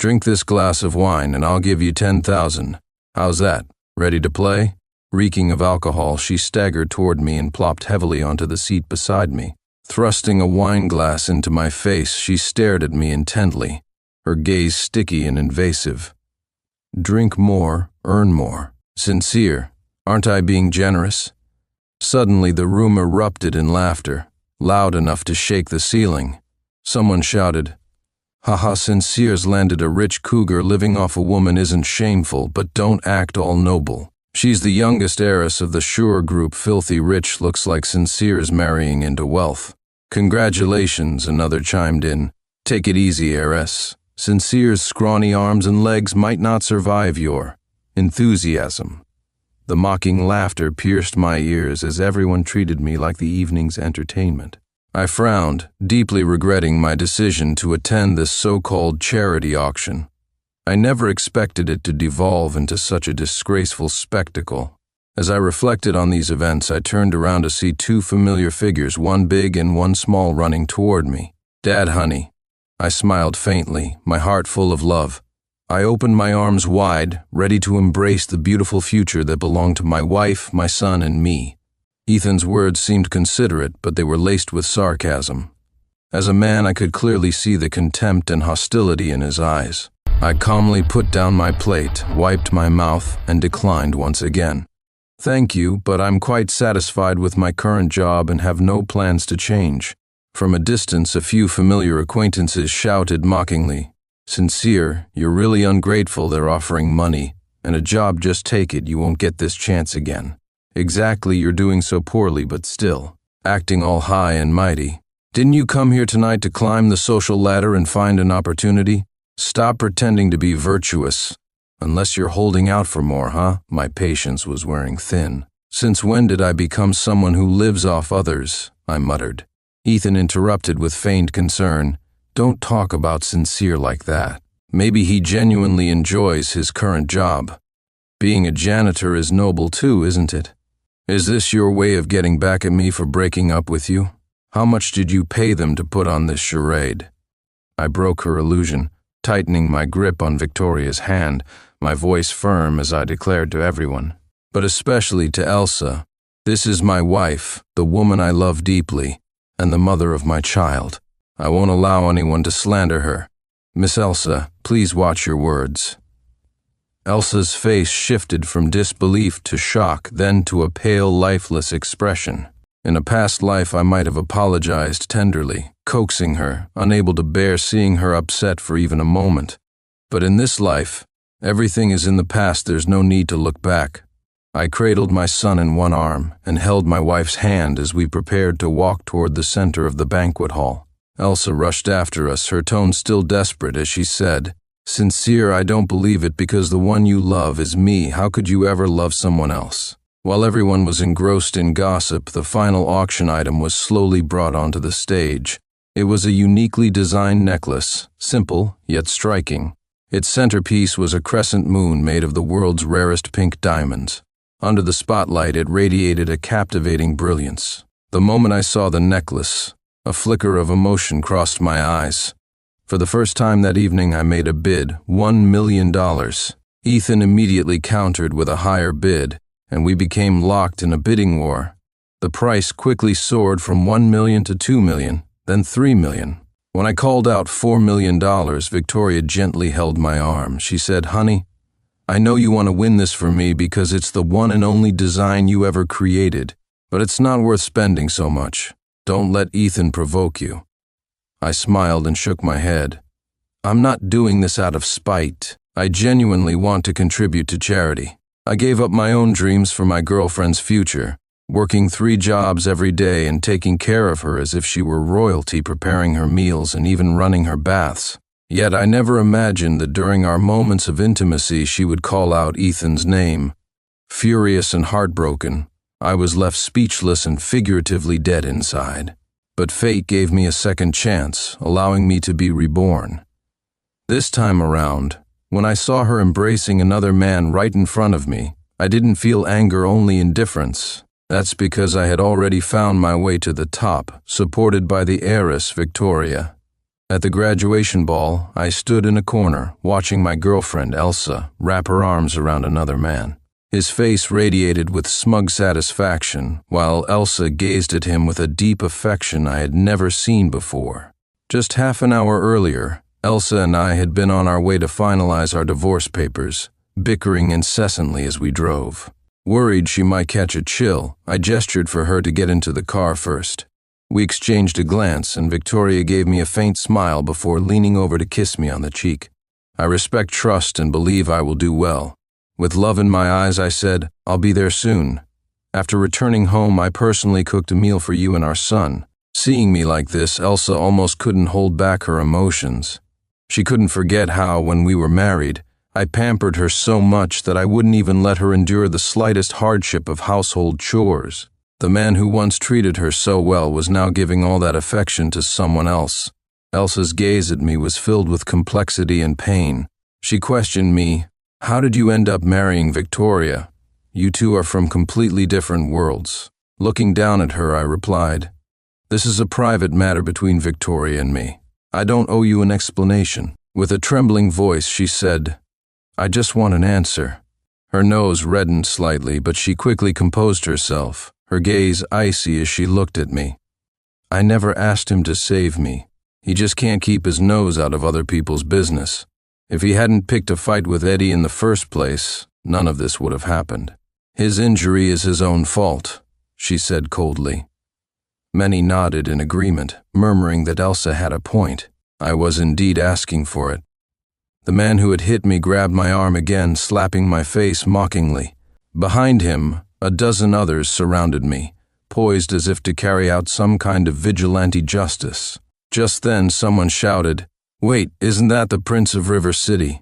Drink this glass of wine and I'll give you 10,000. How's that? Ready to play? Reeking of alcohol, she staggered toward me and plopped heavily onto the seat beside me. Thrusting a wine glass into my face, she stared at me intently, her gaze sticky and invasive. Drink more, earn more. Sincere. Aren't I being generous? Suddenly the room erupted in laughter, loud enough to shake the ceiling. Someone shouted, "Haha, Sincere's landed a rich cougar. Living off a woman isn't shameful, but don't act all noble. She's the youngest heiress of the Shure group. Filthy rich. Looks like Sincere's marrying into wealth." "Congratulations," another chimed in. "Take it easy, heiress. Sincere's scrawny arms and legs might not survive your enthusiasm." The mocking laughter pierced my ears as everyone treated me like the evening's entertainment. I frowned, deeply regretting my decision to attend this so-called charity auction. I never expected it to devolve into such a disgraceful spectacle. As I reflected on these events, I turned around to see two familiar figures, one big and one small, running toward me. "Dad, honey." I smiled faintly, my heart full of love. I opened my arms wide, ready to embrace the beautiful future that belonged to my wife, my son, and me. Ethan's words seemed considerate, but they were laced with sarcasm. As a man, I could clearly see the contempt and hostility in his eyes. I calmly put down my plate, wiped my mouth, and declined once again. "Thank you, but I'm quite satisfied with my current job and have no plans to change." From a distance, a few familiar acquaintances shouted mockingly, "Sincere, you're really ungrateful. They're offering money, and a job. Just take it. You won't get this chance again." "Exactly, you're doing so poorly, but still, acting all high and mighty. Didn't you come here tonight to climb the social ladder and find an opportunity? Stop pretending to be virtuous. Unless you're holding out for more, huh?" My patience was wearing thin. "Since when did I become someone who lives off others?" I muttered. Ethan interrupted with feigned concern. "Don't talk about Sincere like that. Maybe he genuinely enjoys his current job. Being a janitor is noble too, isn't it? Is this your way of getting back at me for breaking up with you? How much did you pay them to put on this charade?" I broke her illusion, tightening my grip on Victoria's hand, my voice firm as I declared to everyone, but especially to Elsa, "This is my wife, the woman I love deeply, and the mother of my child. I won't allow anyone to slander her. Miss Elsa, please watch your words." Elsa's face shifted from disbelief to shock, then to a pale, lifeless expression. In a past life, I might have apologized tenderly, coaxing her, unable to bear seeing her upset for even a moment. But in this life, everything is in the past. There's no need to look back. I cradled my son in one arm and held my wife's hand as we prepared to walk toward the center of the banquet hall. Elsa rushed after us, her tone still desperate as she said, "Sincere, I don't believe it, because the one you love is me. How could you ever love someone else?" While everyone was engrossed in gossip, the final auction item was slowly brought onto the stage. It was a uniquely designed necklace, simple yet striking. Its centerpiece was a crescent moon made of the world's rarest pink diamonds. Under the spotlight, it radiated a captivating brilliance. The moment I saw the necklace, a flicker of emotion crossed my eyes. For the first time that evening, I made a bid, $1 million. Ethan immediately countered with a higher bid, and we became locked in a bidding war. The price quickly soared from $1 million to $2 million, then $3 million. When I called out $4 million, Victoria gently held my arm. She said, "Honey, I know you want to win this for me because it's the one and only design you ever created, but it's not worth spending so much. Don't let Ethan provoke you." I smiled and shook my head. "I'm not doing this out of spite. I genuinely want to contribute to charity. I gave up my own dreams for my girlfriend's future, working 3 jobs every day and taking care of her as if she were royalty, preparing her meals and even running her baths. Yet I never imagined that during our moments of intimacy she would call out Ethan's name. Furious and heartbroken, I was left speechless and figuratively dead inside. But fate gave me a second chance, allowing me to be reborn. This time around, when I saw her embracing another man right in front of me, I didn't feel anger, only indifference. That's because I had already found my way to the top, supported by the heiress Victoria. At the graduation ball, I stood in a corner, watching my girlfriend, Elsa, wrap her arms around another man. His face radiated with smug satisfaction, while Elsa gazed at him with a deep affection I had never seen before. Just half an hour earlier, Elsa and I had been on our way to finalize our divorce papers, bickering incessantly as we drove. Worried she might catch a chill, I gestured for her to get into the car first. We exchanged a glance, and Victoria gave me a faint smile before leaning over to kiss me on the cheek. I respect trust and believe I will do well. With love in my eyes, I said, I'll be there soon. After returning home, I personally cooked a meal for you and our son. Seeing me like this, Elsa almost couldn't hold back her emotions. She couldn't forget how, when we were married, I pampered her so much that I wouldn't even let her endure the slightest hardship of household chores. The man who once treated her so well was now giving all that affection to someone else. Elsa's gaze at me was filled with complexity and pain. She questioned me, "How did you end up marrying Victoria? You two are from completely different worlds." Looking down at her, I replied, "This is a private matter between Victoria and me. I don't owe you an explanation." With a trembling voice, she said, "I just want an answer." Her nose reddened slightly, but she quickly composed herself, her gaze icy as she looked at me. "I never asked him to save me. He just can't keep his nose out of other people's business. If he hadn't picked a fight with Eddie in the first place, none of this would have happened. His injury is his own fault," she said coldly. Many nodded in agreement, murmuring that Elsa had a point. I was indeed asking for it. The man who had hit me grabbed my arm again, slapping my face mockingly. Behind him, a dozen others surrounded me, poised as if to carry out some kind of vigilante justice. Just then, someone shouted, "Wait, isn't that the Prince of River City?"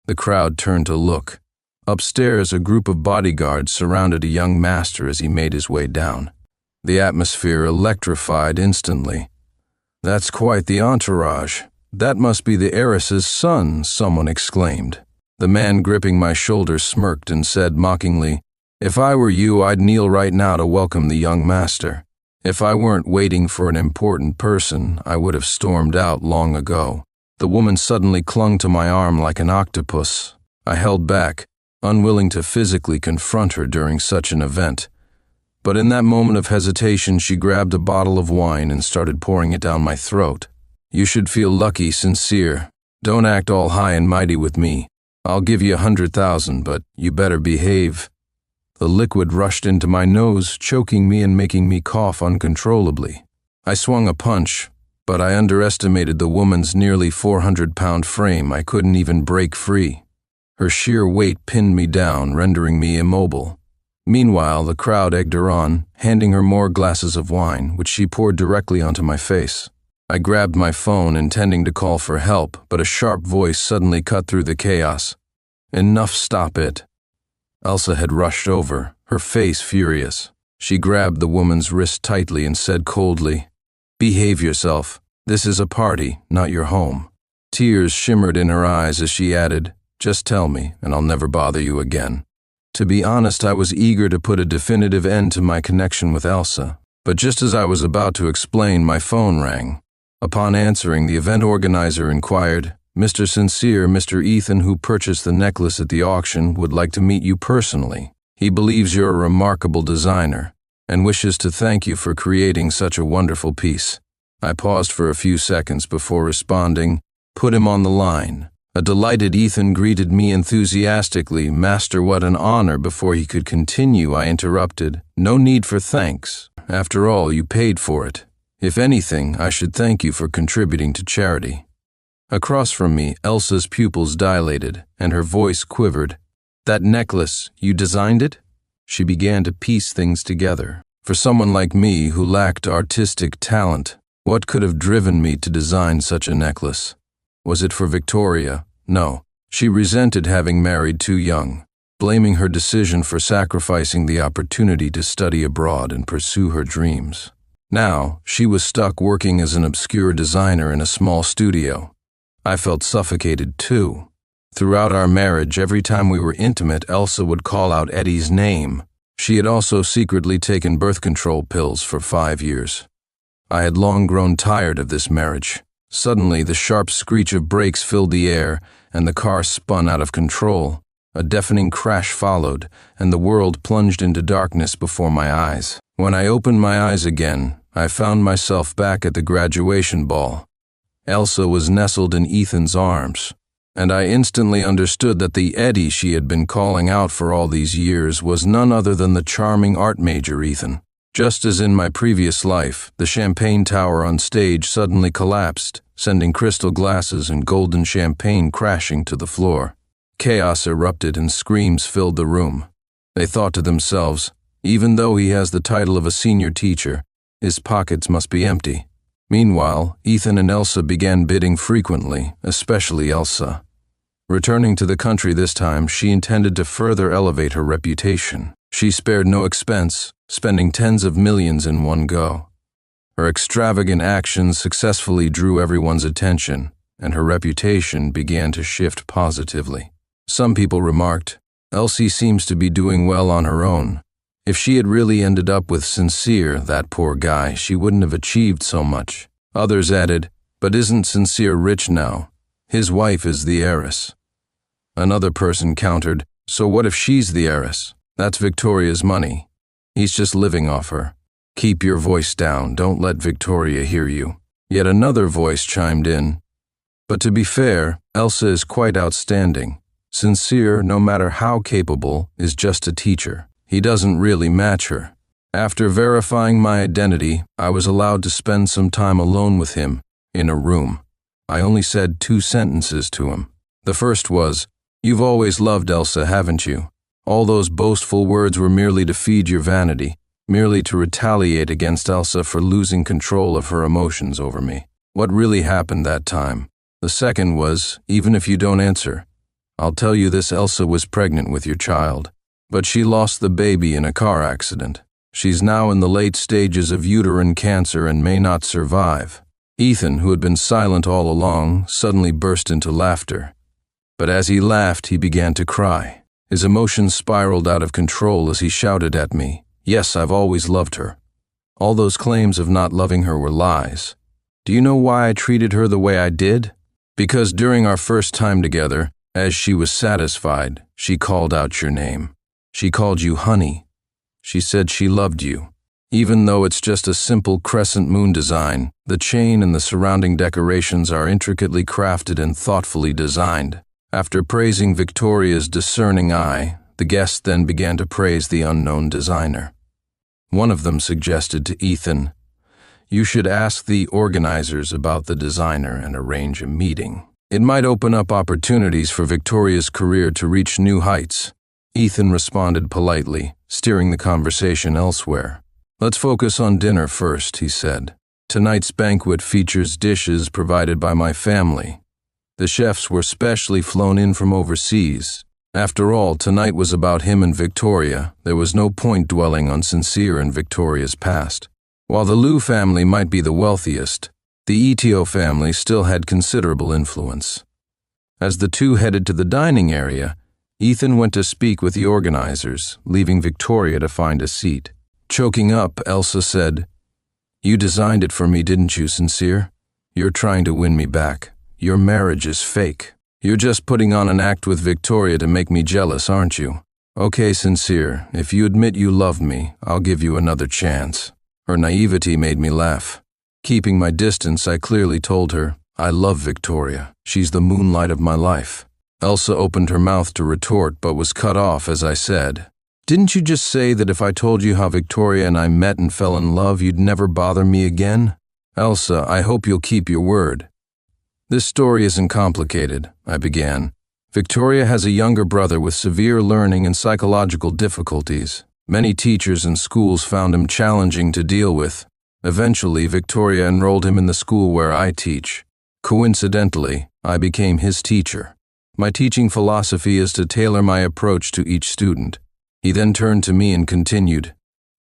The crowd turned to look. Upstairs, a group of bodyguards surrounded a young master as he made his way down. The atmosphere electrified instantly. "That's quite the entourage. That must be the heiress's son," someone exclaimed. The man gripping my shoulder smirked and said mockingly, "If I were you, I'd kneel right now to welcome the young master. If I weren't waiting for an important person, I would have stormed out long ago." The woman suddenly clung to my arm like an octopus. I held back, unwilling to physically confront her during such an event. But in that moment of hesitation, she grabbed a bottle of wine and started pouring it down my throat. "You should feel lucky, Sincere. Don't act all high and mighty with me. I'll give you 100,000, but you better behave." The liquid rushed into my nose, choking me and making me cough uncontrollably. I swung a punch, but I underestimated the woman's nearly 400-pound frame. I couldn't even break free. Her sheer weight pinned me down, rendering me immobile. Meanwhile, the crowd egged her on, handing her more glasses of wine, which she poured directly onto my face. I grabbed my phone, intending to call for help, but a sharp voice suddenly cut through the chaos. "Enough, stop it." Elsa had rushed over, her face furious. She grabbed the woman's wrist tightly and said coldly, "Behave yourself. This is a party, not your home." Tears shimmered in her eyes as she added, "Just tell me, and I'll never bother you again." To be honest, I was eager to put a definitive end to my connection with Elsa, but just as I was about to explain, my phone rang. Upon answering, the event organizer inquired, "Mr. Sincere, Mr. Ethan, who purchased the necklace at the auction, would like to meet you personally. He believes you're a remarkable designer and wishes to thank you for creating such a wonderful piece." I paused for a few seconds before responding, "Put him on the line." A delighted Ethan greeted me enthusiastically. "Master, what an honor." Before he could continue, I interrupted, "No need for thanks. After all, you paid for it. If anything, I should thank you for contributing to charity." Across from me, Elsa's pupils dilated, and her voice quivered. "That necklace, you designed it?" She began to piece things together. For someone like me who lacked artistic talent, what could have driven me to design such a necklace? Was it for Victoria? No. She resented having married too young, blaming her decision for sacrificing the opportunity to study abroad and pursue her dreams. Now, she was stuck working as an obscure designer in a small studio. I felt suffocated too. Throughout our marriage, every time we were intimate, Elsa would call out Eddie's name. She had also secretly taken birth control pills for 5 years. I had long grown tired of this marriage. Suddenly, the sharp screech of brakes filled the air, and the car spun out of control. A deafening crash followed, and the world plunged into darkness before my eyes. When I opened my eyes again, I found myself back at the graduation ball. Elsa was nestled in Ethan's arms, and I instantly understood that the Eddie she had been calling out for all these years was none other than the charming art major Ethan. Just as in my previous life, the champagne tower on stage suddenly collapsed, sending crystal glasses and golden champagne crashing to the floor. Chaos erupted and screams filled the room. They thought to themselves, even though he has the title of a senior teacher, his pockets must be empty. Meanwhile, Ethan and Elsa began bidding frequently, especially Elsa. Returning to the country this time, she intended to further elevate her reputation. She spared no expense, spending tens of millions in one go. Her extravagant actions successfully drew everyone's attention, and her reputation began to shift positively. Some people remarked, "Elsie seems to be doing well on her own. If she had really ended up with Sincere, that poor guy, she wouldn't have achieved so much." Others added, "But isn't Sincere rich now? His wife is the heiress." Another person countered, "So what if she's the heiress? That's Victoria's money. He's just living off her. Keep your voice down, don't let Victoria hear you." Yet another voice chimed in, "But to be fair, Elsa is quite outstanding. Sincere, no matter how capable, is just a teacher. He doesn't really match her." After verifying my identity, I was allowed to spend some time alone with him, in a room. I only said 2 sentences to him. The first was, "You've always loved Elsa, haven't you? All those boastful words were merely to feed your vanity, merely to retaliate against Elsa for losing control of her emotions over me. What really happened that time?" The second was, "Even if you don't answer, I'll tell you this: Elsa was pregnant with your child, but she lost the baby in a car accident. She's now in the late stages of uterine cancer and may not survive." Ethan, who had been silent all along, suddenly burst into laughter. But as he laughed, he began to cry. His emotions spiraled out of control as he shouted at me, "Yes, I've always loved her. All those claims of not loving her were lies. Do you know why I treated her the way I did? Because during our first time together, as she was satisfied, she called out your name. She called you honey. She said she loved you. Even though it's just a simple crescent moon design, the chain and the surrounding decorations are intricately crafted and thoughtfully designed." After praising Victoria's discerning eye, the guests then began to praise the unknown designer. One of them suggested to Ethan, "You should ask the organizers about the designer and arrange a meeting. It might open up opportunities for Victoria's career to reach new heights." Ethan responded politely, steering the conversation elsewhere. "Let's focus on dinner first," he said. "Tonight's banquet features dishes provided by my family. The chefs were specially flown in from overseas. After all, tonight was about him and Victoria. There was no point dwelling on Sincere and Victoria's past. While the Liu family might be the wealthiest, the Etio family still had considerable influence." As the two headed to the dining area, Ethan went to speak with the organizers, leaving Victoria to find a seat. Choking up, Elsa said, "You designed it for me, didn't you, Sincere? You're trying to win me back. Your marriage is fake. You're just putting on an act with Victoria to make me jealous, aren't you? Okay, Sincere, if you admit you love me, I'll give you another chance." Her naivety made me laugh. Keeping my distance, I clearly told her, "I love Victoria. She's the moonlight of my life." Elsa opened her mouth to retort, but was cut off as I said, "Didn't you just say that if I told you how Victoria and I met and fell in love, you'd never bother me again?" "Elsa, I hope you'll keep your word." "This story isn't complicated," I began. "Victoria has a younger brother with severe learning and psychological difficulties. Many teachers and schools found him challenging to deal with. Eventually, Victoria enrolled him in the school where I teach. Coincidentally, I became his teacher. My teaching philosophy is to tailor my approach to each student." He then turned to me and continued,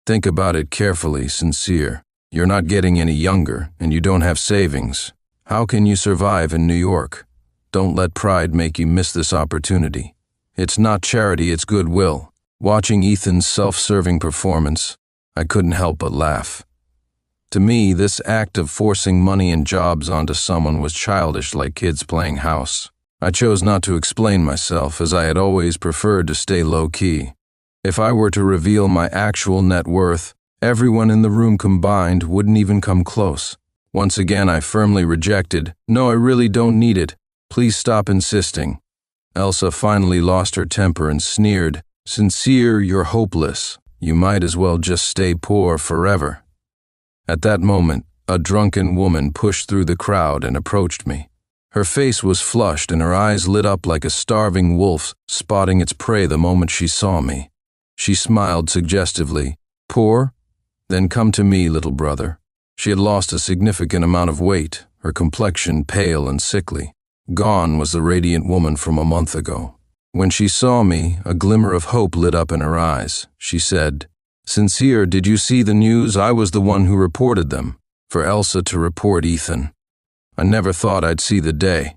"Think about it carefully, Sincere. You're not getting any younger, and you don't have savings. How can you survive in New York? Don't let pride make you miss this opportunity. It's not charity, it's goodwill." Watching Ethan's self-serving performance, I couldn't help but laugh. To me, this act of forcing money and jobs onto someone was childish, like kids playing house. I chose not to explain myself, as I had always preferred to stay low-key. If I were to reveal my actual net worth, everyone in the room combined wouldn't even come close. Once again, I firmly rejected, "No, I really don't need it. Please stop insisting." Elsa finally lost her temper and sneered, "Sincere, you're hopeless. You might as well just stay poor forever." At that moment, a drunken woman pushed through the crowd and approached me. Her face was flushed and her eyes lit up like a starving wolf spotting its prey the moment she saw me. She smiled suggestively. "Poor? Then come to me, little brother." She had lost a significant amount of weight, her complexion pale and sickly. Gone was the radiant woman from a month ago. When she saw me, a glimmer of hope lit up in her eyes. She said, "Sincere, did you see the news? I was the one who reported them, for Elsa to report Ethan. I never thought I'd see the day.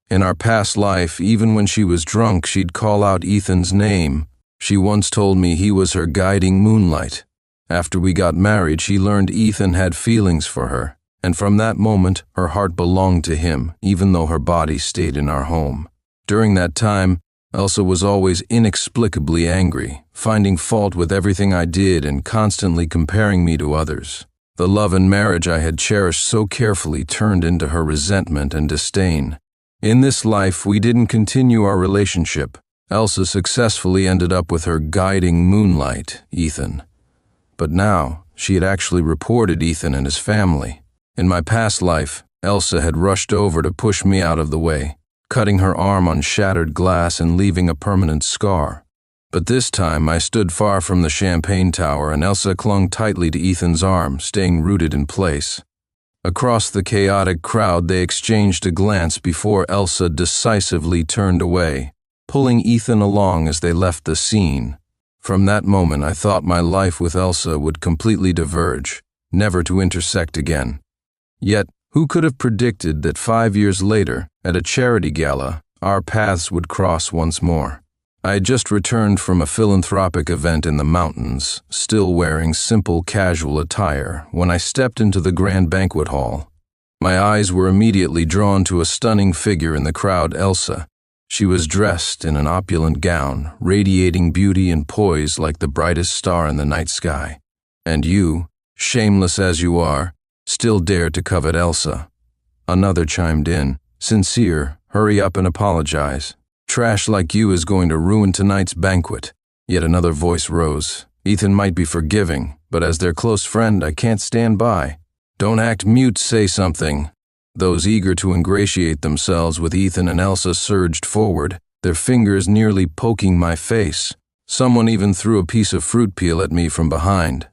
In our past life, even when she was drunk, she'd call out Ethan's name. She once told me he was her guiding moonlight. After we got married, she learned Ethan had feelings for her, and from that moment, her heart belonged to him, even though her body stayed in our home. During that time, Elsa was always inexplicably angry, finding fault with everything I did and constantly comparing me to others. The love and marriage I had cherished so carefully turned into her resentment and disdain. In this life, we didn't continue our relationship. Elsa successfully ended up with her guiding moonlight, Ethan. But now, she had actually reported Ethan and his family. In my past life, Elsa had rushed over to push me out of the way, cutting her arm on shattered glass and leaving a permanent scar. But this time, I stood far from the champagne tower and Elsa clung tightly to Ethan's arm, staying rooted in place. Across the chaotic crowd, they exchanged a glance before Elsa decisively turned away, pulling Ethan along as they left the scene. From that moment, I thought my life with Elsa would completely diverge, never to intersect again. Yet, who could have predicted that 5 years later, at a charity gala, our paths would cross once more? I had just returned from a philanthropic event in the mountains, still wearing simple casual attire, when I stepped into the grand banquet hall. My eyes were immediately drawn to a stunning figure in the crowd, Elsa. She was dressed in an opulent gown, radiating beauty and poise like the brightest star in the night sky. And you, shameless as you are, still dared to covet Elsa. Another chimed in, "Sincere, hurry up and apologize. Trash like you is going to ruin tonight's banquet." Yet another voice rose. "Ethan might be forgiving, but as their close friend, I can't stand by." "Don't act mute, say something." Those eager to ingratiate themselves with Ethan and Elsa surged forward, their fingers nearly poking my face. Someone even threw a piece of fruit peel at me from behind.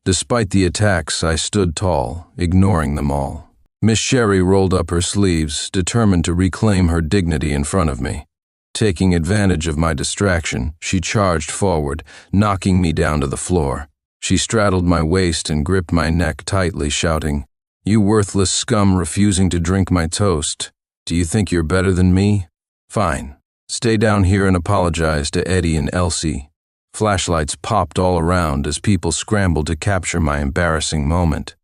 Despite the attacks, I stood tall, ignoring them all. Miss Sherry rolled up her sleeves, determined to reclaim her dignity in front of me. Taking advantage of my distraction, she charged forward, knocking me down to the floor. She straddled my waist and gripped my neck tightly, shouting, "You worthless scum refusing to drink my toast. Do you think you're better than me? Fine. Stay down here and apologize to Eddie and Elsie." Flashlights popped all around as people scrambled to capture my embarrassing moment.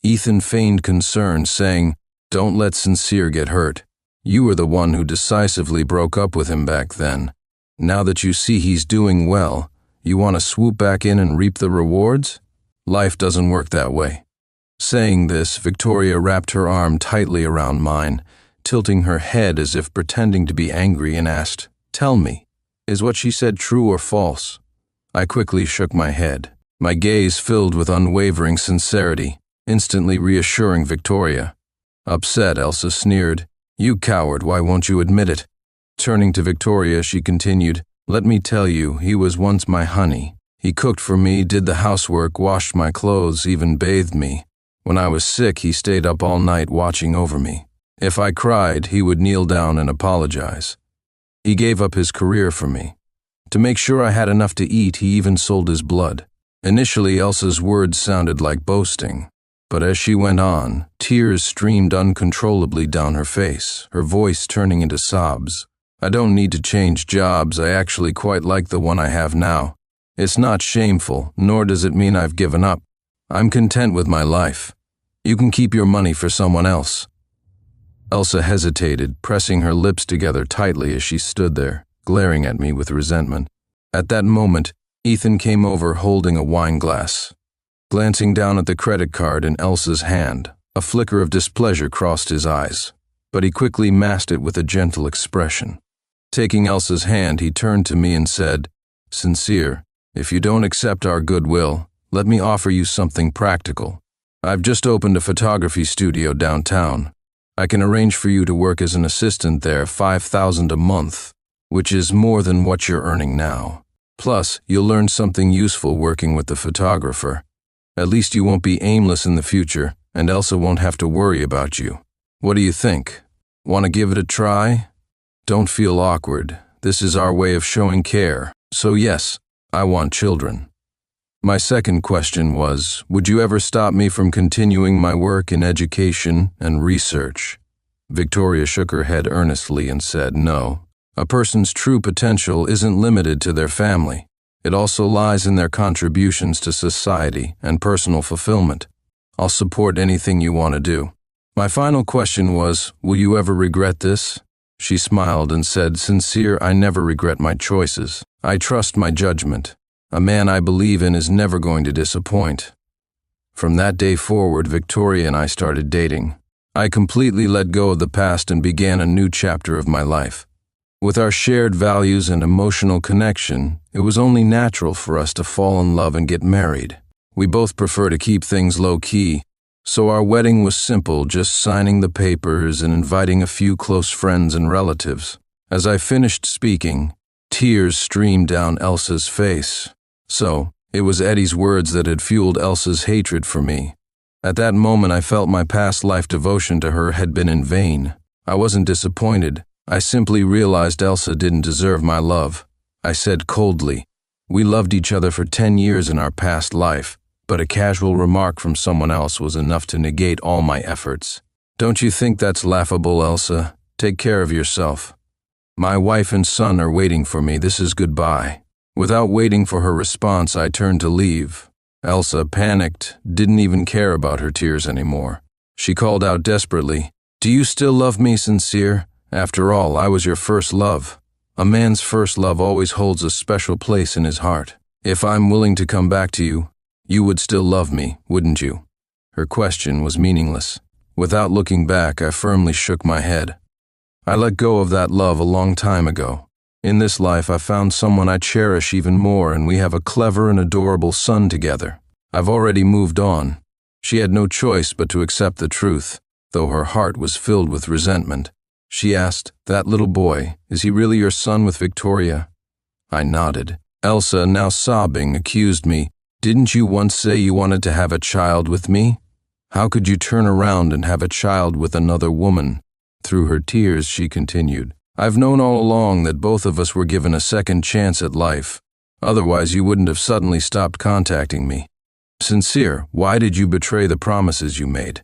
Ethan feigned concern, saying, "Don't let Sincere get hurt. You were the one who decisively broke up with him back then. Now that you see he's doing well, you want to swoop back in and reap the rewards? Life doesn't work that way." Saying this, Victoria wrapped her arm tightly around mine, tilting her head as if pretending to be angry, and asked, "Tell me, is what she said true or false?" I quickly shook my head, my gaze filled with unwavering sincerity, instantly reassuring Victoria. Upset, Elsa sneered, "You coward, why won't you admit it?" Turning to Victoria, she continued, "Let me tell you, he was once my honey. He cooked for me, did the housework, washed my clothes, even bathed me. When I was sick, he stayed up all night watching over me. If I cried, he would kneel down and apologize. He gave up his career for me. To make sure I had enough to eat, he even sold his blood." Initially, Elsa's words sounded like boasting, but as she went on, tears streamed uncontrollably down her face, her voice turning into sobs. "I don't need to change jobs. I actually quite like the one I have now. It's not shameful, nor does it mean I've given up. I'm content with my life. You can keep your money for someone else." Elsa hesitated, pressing her lips together tightly as she stood there, glaring at me with resentment. At that moment, Ethan came over holding a wine glass. Glancing down at the credit card in Elsa's hand, a flicker of displeasure crossed his eyes, but he quickly masked it with a gentle expression. Taking Elsa's hand, he turned to me and said, "Sincere, if you don't accept our goodwill, let me offer you something practical. I've just opened a photography studio downtown. I can arrange for you to work as an assistant there, $5,000 a month, which is more than what you're earning now. Plus, you'll learn something useful working with the photographer. At least you won't be aimless in the future, and Elsa won't have to worry about you. What do you think? Want to give it a try? Don't feel awkward. This is our way of showing care. So yes, I want children." My second question was, would you ever stop me from continuing my work in education and research? Victoria shook her head earnestly and said, "No. A person's true potential isn't limited to their family. It also lies in their contributions to society and personal fulfillment. I'll support anything you want to do." My final question was, will you ever regret this? She smiled and said, "Sincere, I never regret my choices. I trust my judgment. A man I believe in is never going to disappoint." From that day forward, Victoria and I started dating. I completely let go of the past and began a new chapter of my life. With our shared values and emotional connection, it was only natural for us to fall in love and get married. We both prefer to keep things low-key, so our wedding was simple, just signing the papers and inviting a few close friends and relatives. As I finished speaking, tears streamed down Elsa's face. So, it was Eddie's words that had fueled Elsa's hatred for me. At that moment, I felt my past life devotion to her had been in vain. I wasn't disappointed. I simply realized Elsa didn't deserve my love. I said coldly, "We loved each other for 10 years in our past life, but a casual remark from someone else was enough to negate all my efforts. Don't you think that's laughable, Elsa? Take care of yourself. My wife and son are waiting for me. This is goodbye." Without waiting for her response, I turned to leave. Elsa, panicked, didn't even care about her tears anymore. She called out desperately, "Do you still love me, Sincere? After all, I was your first love. A man's first love always holds a special place in his heart. If I'm willing to come back to you, you would still love me, wouldn't you?" Her question was meaningless. Without looking back, I firmly shook my head. I let go of that love a long time ago. In this life, I found someone I cherish even more, and we have a clever and adorable son together. I've already moved on. She had no choice but to accept the truth, though her heart was filled with resentment. She asked, "That little boy, is he really your son with Victoria?" I nodded. Elsa, now sobbing, accused me, "Didn't you once say you wanted to have a child with me? How could you turn around and have a child with another woman?" Through her tears, she continued, "I've known all along that both of us were given a second chance at life. Otherwise, you wouldn't have suddenly stopped contacting me. Sincere, why did you betray the promises you made?"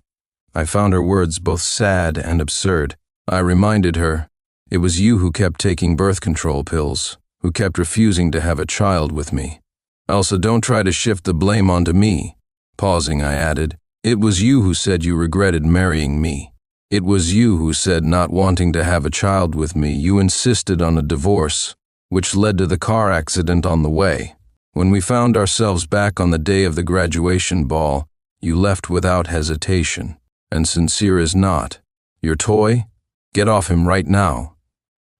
I found her words both sad and absurd. I reminded her, "It was you who kept taking birth control pills, who kept refusing to have a child with me. Elsa, don't try to shift the blame onto me." Pausing, I added, "It was you who said you regretted marrying me. It was you who said not wanting to have a child with me. You insisted on a divorce, which led to the car accident on the way. When we found ourselves back on the day of the graduation ball, you left without hesitation. And Sincere is not. Your toy? Get off him right now."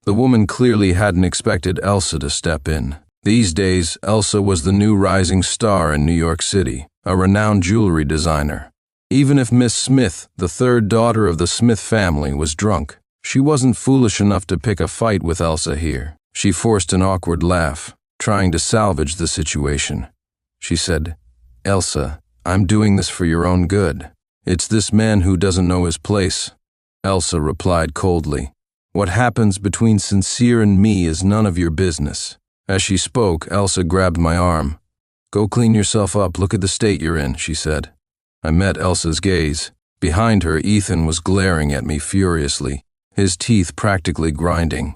The woman clearly hadn't expected Elsa to step in. These days, Elsa was the new rising star in New York City, a renowned jewelry designer. Even if Miss Smith, the third daughter of the Smith family, was drunk, she wasn't foolish enough to pick a fight with Elsa here. She forced an awkward laugh, trying to salvage the situation. She said, "Elsa, I'm doing this for your own good. It's this man who doesn't know his place." Elsa replied coldly, "What happens between Sincere and me is none of your business." As she spoke, Elsa grabbed my arm. "Go clean yourself up. Look at the state you're in," she said. I met Elsa's gaze. Behind her, Ethan was glaring at me furiously, his teeth practically grinding.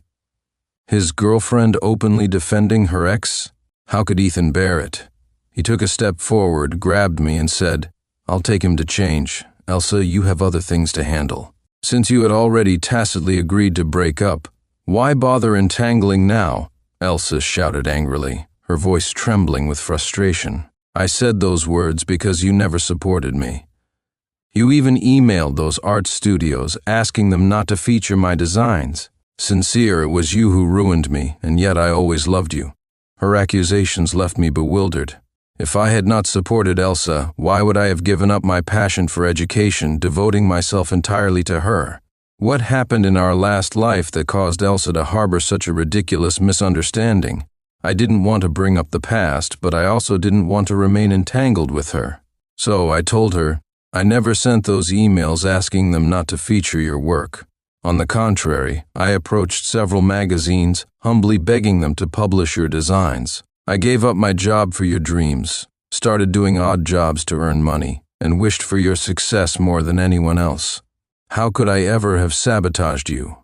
His girlfriend openly defending her ex? How could Ethan bear it? He took a step forward, grabbed me, and said, "I'll take him to change. Elsa, you have other things to handle. Since you had already tacitly agreed to break up, why bother entangling now?" Elsa shouted angrily, her voice trembling with frustration. "I said those words because you never supported me. You even emailed those art studios asking them not to feature my designs. Sincere, it was you who ruined me, and yet I always loved you." Her accusations left me bewildered. If I had not supported Elsa, why would I have given up my passion for education, devoting myself entirely to her? What happened in our last life that caused Elsa to harbor such a ridiculous misunderstanding? I didn't want to bring up the past, but I also didn't want to remain entangled with her. So I told her, "I never sent those emails asking them not to feature your work. On the contrary, I approached several magazines, humbly begging them to publish your designs. I gave up my job for your dreams, started doing odd jobs to earn money, and wished for your success more than anyone else. How could I ever have sabotaged you?"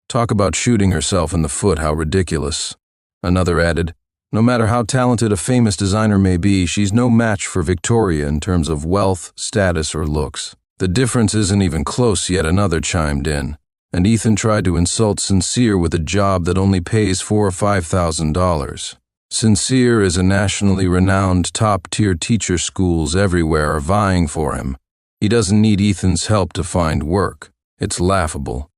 Talk about shooting herself in the foot, how ridiculous. Another added, "No matter how talented a famous designer may be, she's no match for Victoria in terms of wealth, status, or looks. The difference isn't even close." Yet another chimed in, and Ethan tried to insult Sincere with a job that only pays $4,000 or $5,000. Sincere is a nationally renowned top-tier teacher. Schools everywhere are vying for him. He doesn't need Ethan's help to find work. It's laughable.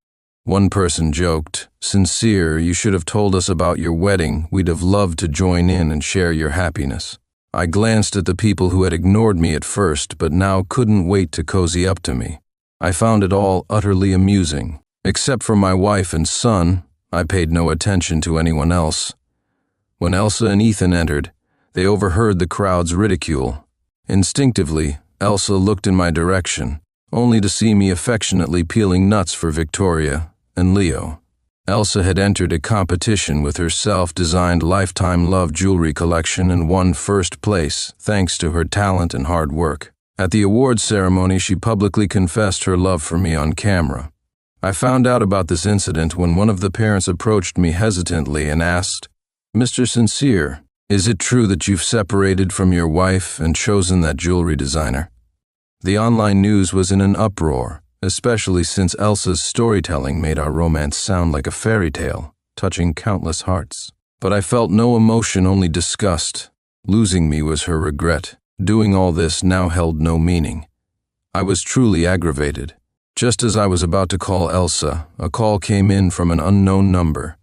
One person joked, "Sincere, you should have told us about your wedding. We'd have loved to join in and share your happiness." I glanced at the people who had ignored me at first, but now couldn't wait to cozy up to me. I found it all utterly amusing. Except for my wife and son, I paid no attention to anyone else. When Elsa and Ethan entered, they overheard the crowd's ridicule. Instinctively, Elsa looked in my direction, only to see me affectionately peeling nuts for Victoria and Leo. Elsa had entered a competition with her self-designed Lifetime Love jewelry collection and won first place thanks to her talent and hard work. At the awards ceremony, she publicly confessed her love for me on camera. I found out about this incident when one of the parents approached me hesitantly and asked, "Mr. Sincere, is it true that you've separated from your wife and chosen that jewelry designer?" The online news was in an uproar, especially since Elsa's storytelling made our romance sound like a fairy tale, touching countless hearts. But I felt no emotion, only disgust. Losing me was her regret. Doing all this now held no meaning. I was truly aggravated. Just as I was about to call Elsa, a call came in from an unknown number.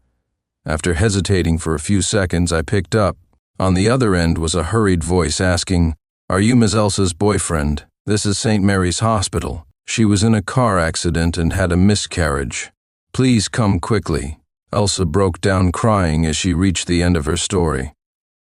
After hesitating for a few seconds, I picked up. On the other end was a hurried voice asking, "Are you Ms. Elsa's boyfriend? This is St. Mary's Hospital. She was in a car accident and had a miscarriage. Please come quickly." Elsa broke down crying as she reached the end of her story.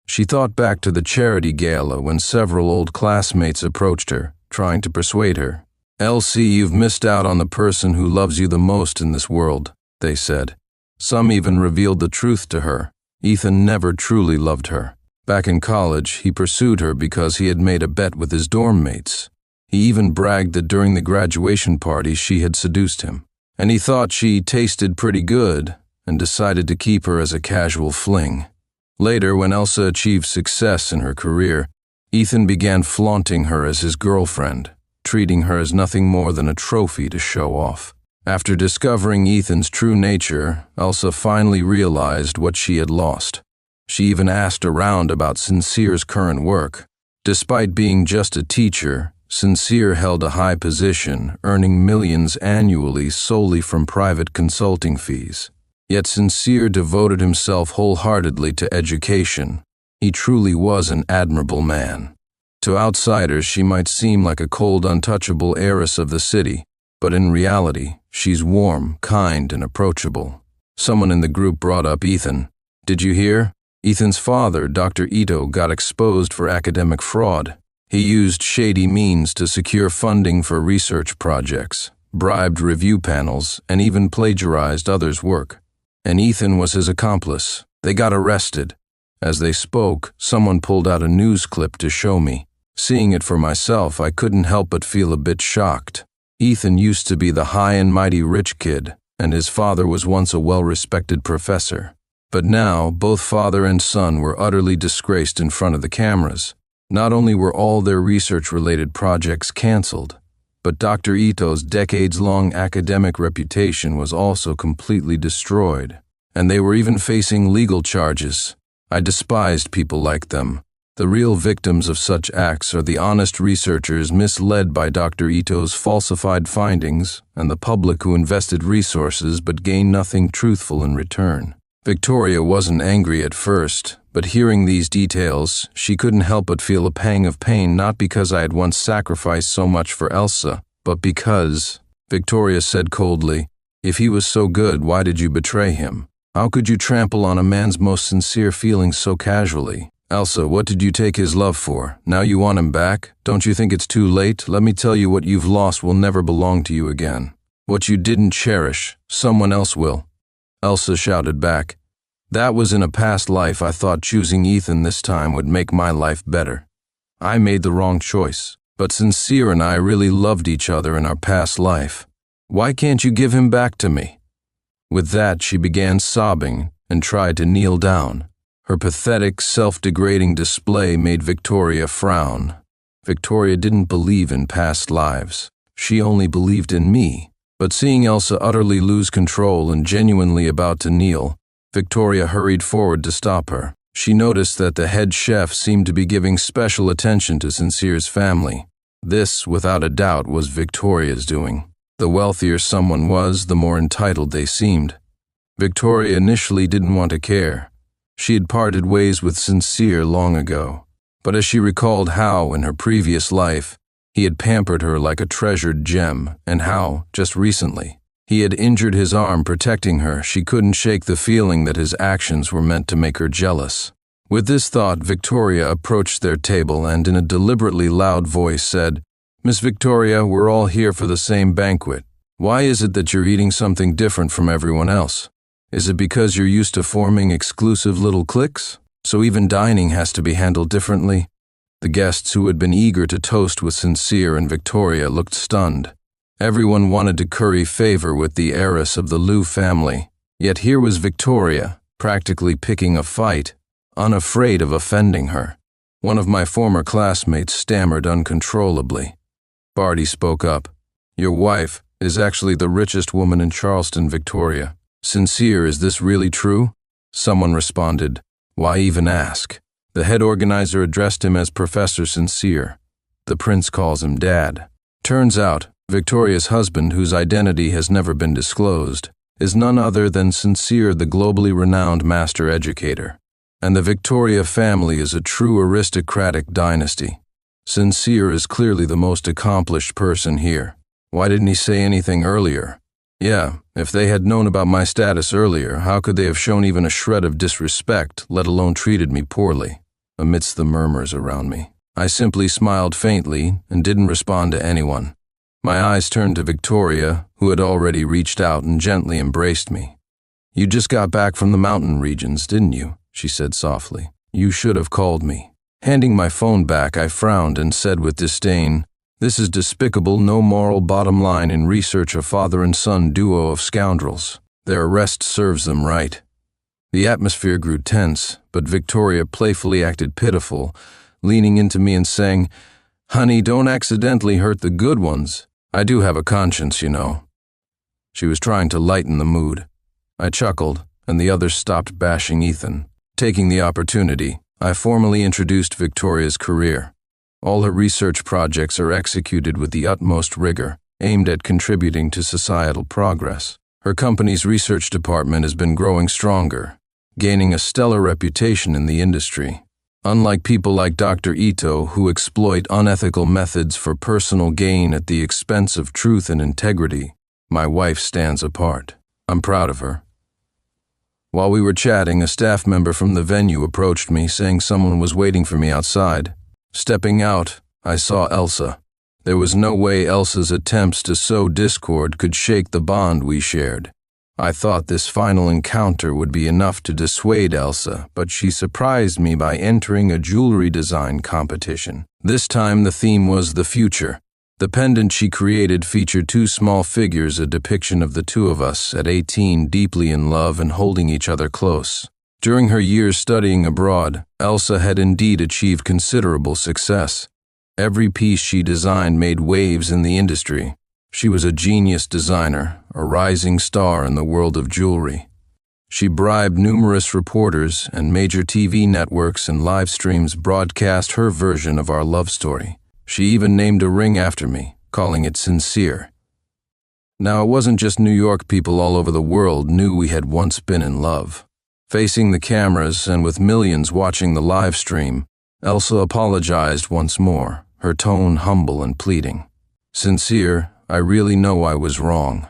She thought back to the charity gala when several old classmates approached her, trying to persuade her. "Elsie, you've missed out on the person who loves you the most in this world," they said. Some even revealed the truth to her. Ethan never truly loved her. Back in college, he pursued her because he had made a bet with his dorm mates. He even bragged that during the graduation party she had seduced him. And he thought she tasted pretty good and decided to keep her as a casual fling. Later, when Elsa achieved success in her career, Ethan began flaunting her as his girlfriend, treating her as nothing more than a trophy to show off. After discovering Ethan's true nature, Elsa finally realized what she had lost. She even asked around about Sincere's current work. Despite being just a teacher, Sincere held a high position, earning millions annually solely from private consulting fees. Yet Sincere devoted himself wholeheartedly to education. He truly was an admirable man. To outsiders, she might seem like a cold, untouchable heiress of the city, but in reality, she's warm, kind, and approachable. Someone in the group brought up Ethan. "Did you hear? Ethan's father, Dr. Ito, got exposed for academic fraud. He used shady means to secure funding for research projects, bribed review panels, and even plagiarized others' work. And Ethan was his accomplice. They got arrested." As they spoke, someone pulled out a news clip to show me. Seeing it for myself, I couldn't help but feel a bit shocked. Ethan used to be the high and mighty rich kid, and his father was once a well-respected professor. But now, both father and son were utterly disgraced in front of the cameras. Not only were all their research-related projects canceled, but Dr. Ito's decades-long academic reputation was also completely destroyed, and they were even facing legal charges. I despised people like them. The real victims of such acts are the honest researchers misled by Dr. Ito's falsified findings and the public who invested resources but gained nothing truthful in return. Victoria wasn't angry at first, but hearing these details, she couldn't help but feel a pang of pain, not because I had once sacrificed so much for Elsa, but because, Victoria said coldly, if he was so good, why did you betray him? How could you trample on a man's most sincere feelings so casually? Elsa, what did you take his love for? Now you want him back? Don't you think it's too late? Let me tell you, what you've lost will never belong to you again. What you didn't cherish, someone else will. Elsa shouted back. That was in a past life. I thought choosing Ethan this time would make my life better. I made the wrong choice, but Sincere and I really loved each other in our past life. Why can't you give him back to me? With that, she began sobbing and tried to kneel down. Her pathetic, self-degrading display made Victoria frown. Victoria didn't believe in past lives. She only believed in me. But seeing Elsa utterly lose control and genuinely about to kneel, Victoria hurried forward to stop her. She noticed that the head chef seemed to be giving special attention to Sincere's family. This, without a doubt, was Victoria's doing. The wealthier someone was, the more entitled they seemed. Victoria initially didn't want to care. She had parted ways with Sincere long ago, but as she recalled how, in her previous life, he had pampered her like a treasured gem, and how, just recently, he had injured his arm protecting her, she couldn't shake the feeling that his actions were meant to make her jealous. With this thought, Victoria approached their table and, in a deliberately loud voice, said, Miss Victoria, we're all here for the same banquet. Why is it that you're eating something different from everyone else? Is it because you're used to forming exclusive little cliques? So even dining has to be handled differently? The guests who had been eager to toast with Sincere and Victoria looked stunned. Everyone wanted to curry favor with the heiress of the Liu family. Yet here was Victoria, practically picking a fight, unafraid of offending her. One of my former classmates stammered uncontrollably. Barty spoke up. Your wife is actually the richest woman in Charleston, Victoria. Sincere, is this really true? Someone responded, Why even ask? The head organizer addressed him as Professor Sincere. The prince calls him Dad. Turns out, Victoria's husband, whose identity has never been disclosed, is none other than Sincere, the globally renowned master educator. And the Victoria family is a true aristocratic dynasty. Sincere is clearly the most accomplished person here. Why didn't he say anything earlier? Yeah, if they had known about my status earlier, how could they have shown even a shred of disrespect, let alone treated me poorly? Amidst the murmurs around me, I simply smiled faintly and didn't respond to anyone. My eyes turned to Victoria, who had already reached out and gently embraced me. You just got back from the mountain regions, didn't you? She said softly. You should have called me. Handing my phone back, I frowned and said with disdain, This is despicable, no moral bottom line in research a father and son duo of scoundrels. Their arrest serves them right. The atmosphere grew tense, but Victoria playfully acted pitiful, leaning into me and saying, Honey, don't accidentally hurt the good ones. I do have a conscience, you know. She was trying to lighten the mood. I chuckled, and the others stopped bashing Ethan. Taking the opportunity, I formally introduced Victoria's career. All her research projects are executed with the utmost rigor, aimed at contributing to societal progress. Her company's research department has been growing stronger, gaining a stellar reputation in the industry. Unlike people like Dr. Ito, who exploit unethical methods for personal gain at the expense of truth and integrity, my wife stands apart. I'm proud of her. While we were chatting, a staff member from the venue approached me, saying someone was waiting for me outside. Stepping out, I saw Elsa. There was no way Elsa's attempts to sow discord could shake the bond we shared. I thought this final encounter would be enough to dissuade Elsa, but she surprised me by entering a jewelry design competition. This time the theme was the future. The pendant she created featured two small figures, a depiction of the two of us at 18, deeply in love and holding each other close. During her years studying abroad, Elsa had indeed achieved considerable success. Every piece she designed made waves in the industry. She was a genius designer, a rising star in the world of jewelry. She bribed numerous reporters, and major TV networks and live streams broadcast her version of our love story. She even named a ring after me, calling it Sincere. Now, it wasn't just New York. People all over the world knew we had once been in love. Facing the cameras and with millions watching the live stream, Elsa apologized once more, her tone humble and pleading. "Sincere, I really know I was wrong.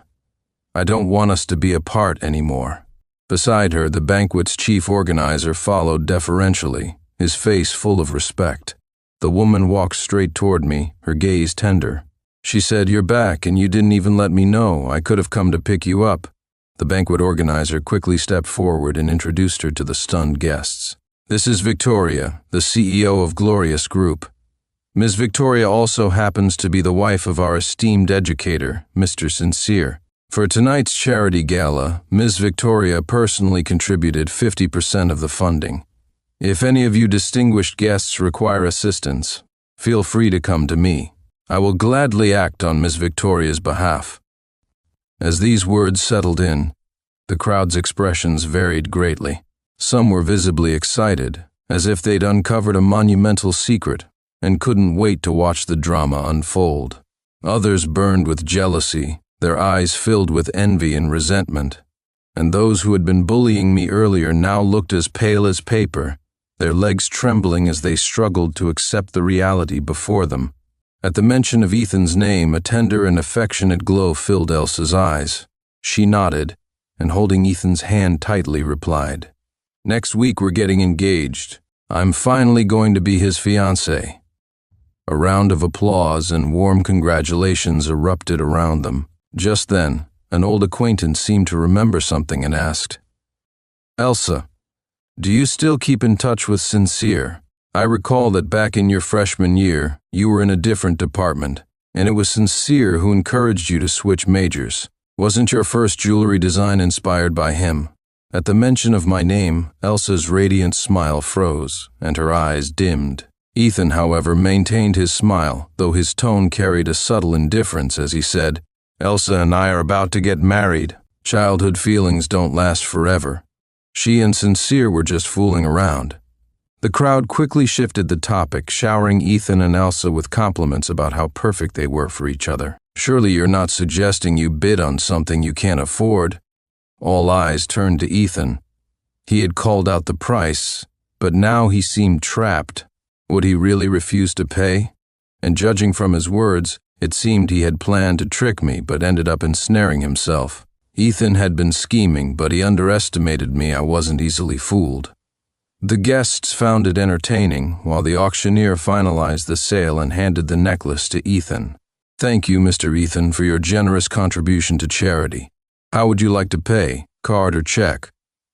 I don't want us to be apart anymore." Beside her, the banquet's chief organizer followed deferentially, his face full of respect. The woman walked straight toward me, her gaze tender. She said, "You're back, and you didn't even let me know. I could have come to pick you up." The banquet organizer quickly stepped forward and introduced her to the stunned guests. "This is Victoria, the CEO of Glorious Group. Ms. Victoria also happens to be the wife of our esteemed educator, Mr. Sincere. For tonight's charity gala, Ms. Victoria personally contributed 50% of the funding. If any of you distinguished guests require assistance, feel free to come to me. I will gladly act on Ms. Victoria's behalf." As these words settled in, the crowd's expressions varied greatly. Some were visibly excited, as if they'd uncovered a monumental secret and couldn't wait to watch the drama unfold. Others burned with jealousy, their eyes filled with envy and resentment. And those who had been bullying me earlier now looked as pale as paper, their legs trembling as they struggled to accept the reality before them. At the mention of Ethan's name, a tender and affectionate glow filled Elsa's eyes. She nodded, and holding Ethan's hand tightly replied, "Next week we're getting engaged. I'm finally going to be his fiancé." A round of applause and warm congratulations erupted around them. Just then, an old acquaintance seemed to remember something and asked, "Elsa, do you still keep in touch with Sincere? I recall that back in your freshman year, you were in a different department, and it was Sincere who encouraged you to switch majors. Wasn't your first jewelry design inspired by him?" At the mention of my name, Elsa's radiant smile froze, and her eyes dimmed. Ethan, however, maintained his smile, though his tone carried a subtle indifference as he said, "Elsa and I are about to get married. Childhood feelings don't last forever. She and Sincere were just fooling around." The crowd quickly shifted the topic, showering Ethan and Elsa with compliments about how perfect they were for each other. "Surely you're not suggesting you bid on something you can't afford?" All eyes turned to Ethan. He had called out the price, but now he seemed trapped. Would he really refuse to pay? And judging from his words, it seemed he had planned to trick me but ended up ensnaring himself. Ethan had been scheming, but he underestimated me. I wasn't easily fooled. The guests found it entertaining, while the auctioneer finalized the sale and handed the necklace to Ethan. "Thank you, Mr. Ethan, for your generous contribution to charity. How would you like to pay, card or check?"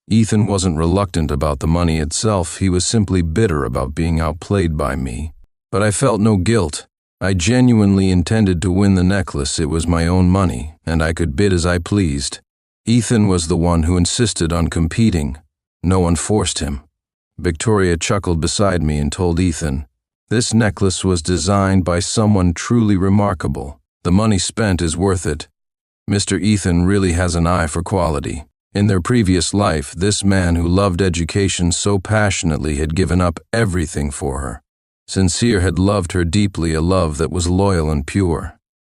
Ethan wasn't reluctant about the money itself, he was simply bitter about being outplayed by me. But I felt no guilt. I genuinely intended to win the necklace. It was my own money, and I could bid as I pleased. Ethan was the one who insisted on competing. No one forced him. Victoria chuckled beside me and told Ethan, "This necklace was designed by someone truly remarkable. The money spent is worth it. Mr. Ethan really has an eye for quality. In their previous life, this man who loved education so passionately had given up everything for her. Sincere had loved her deeply, a love that was loyal and pure."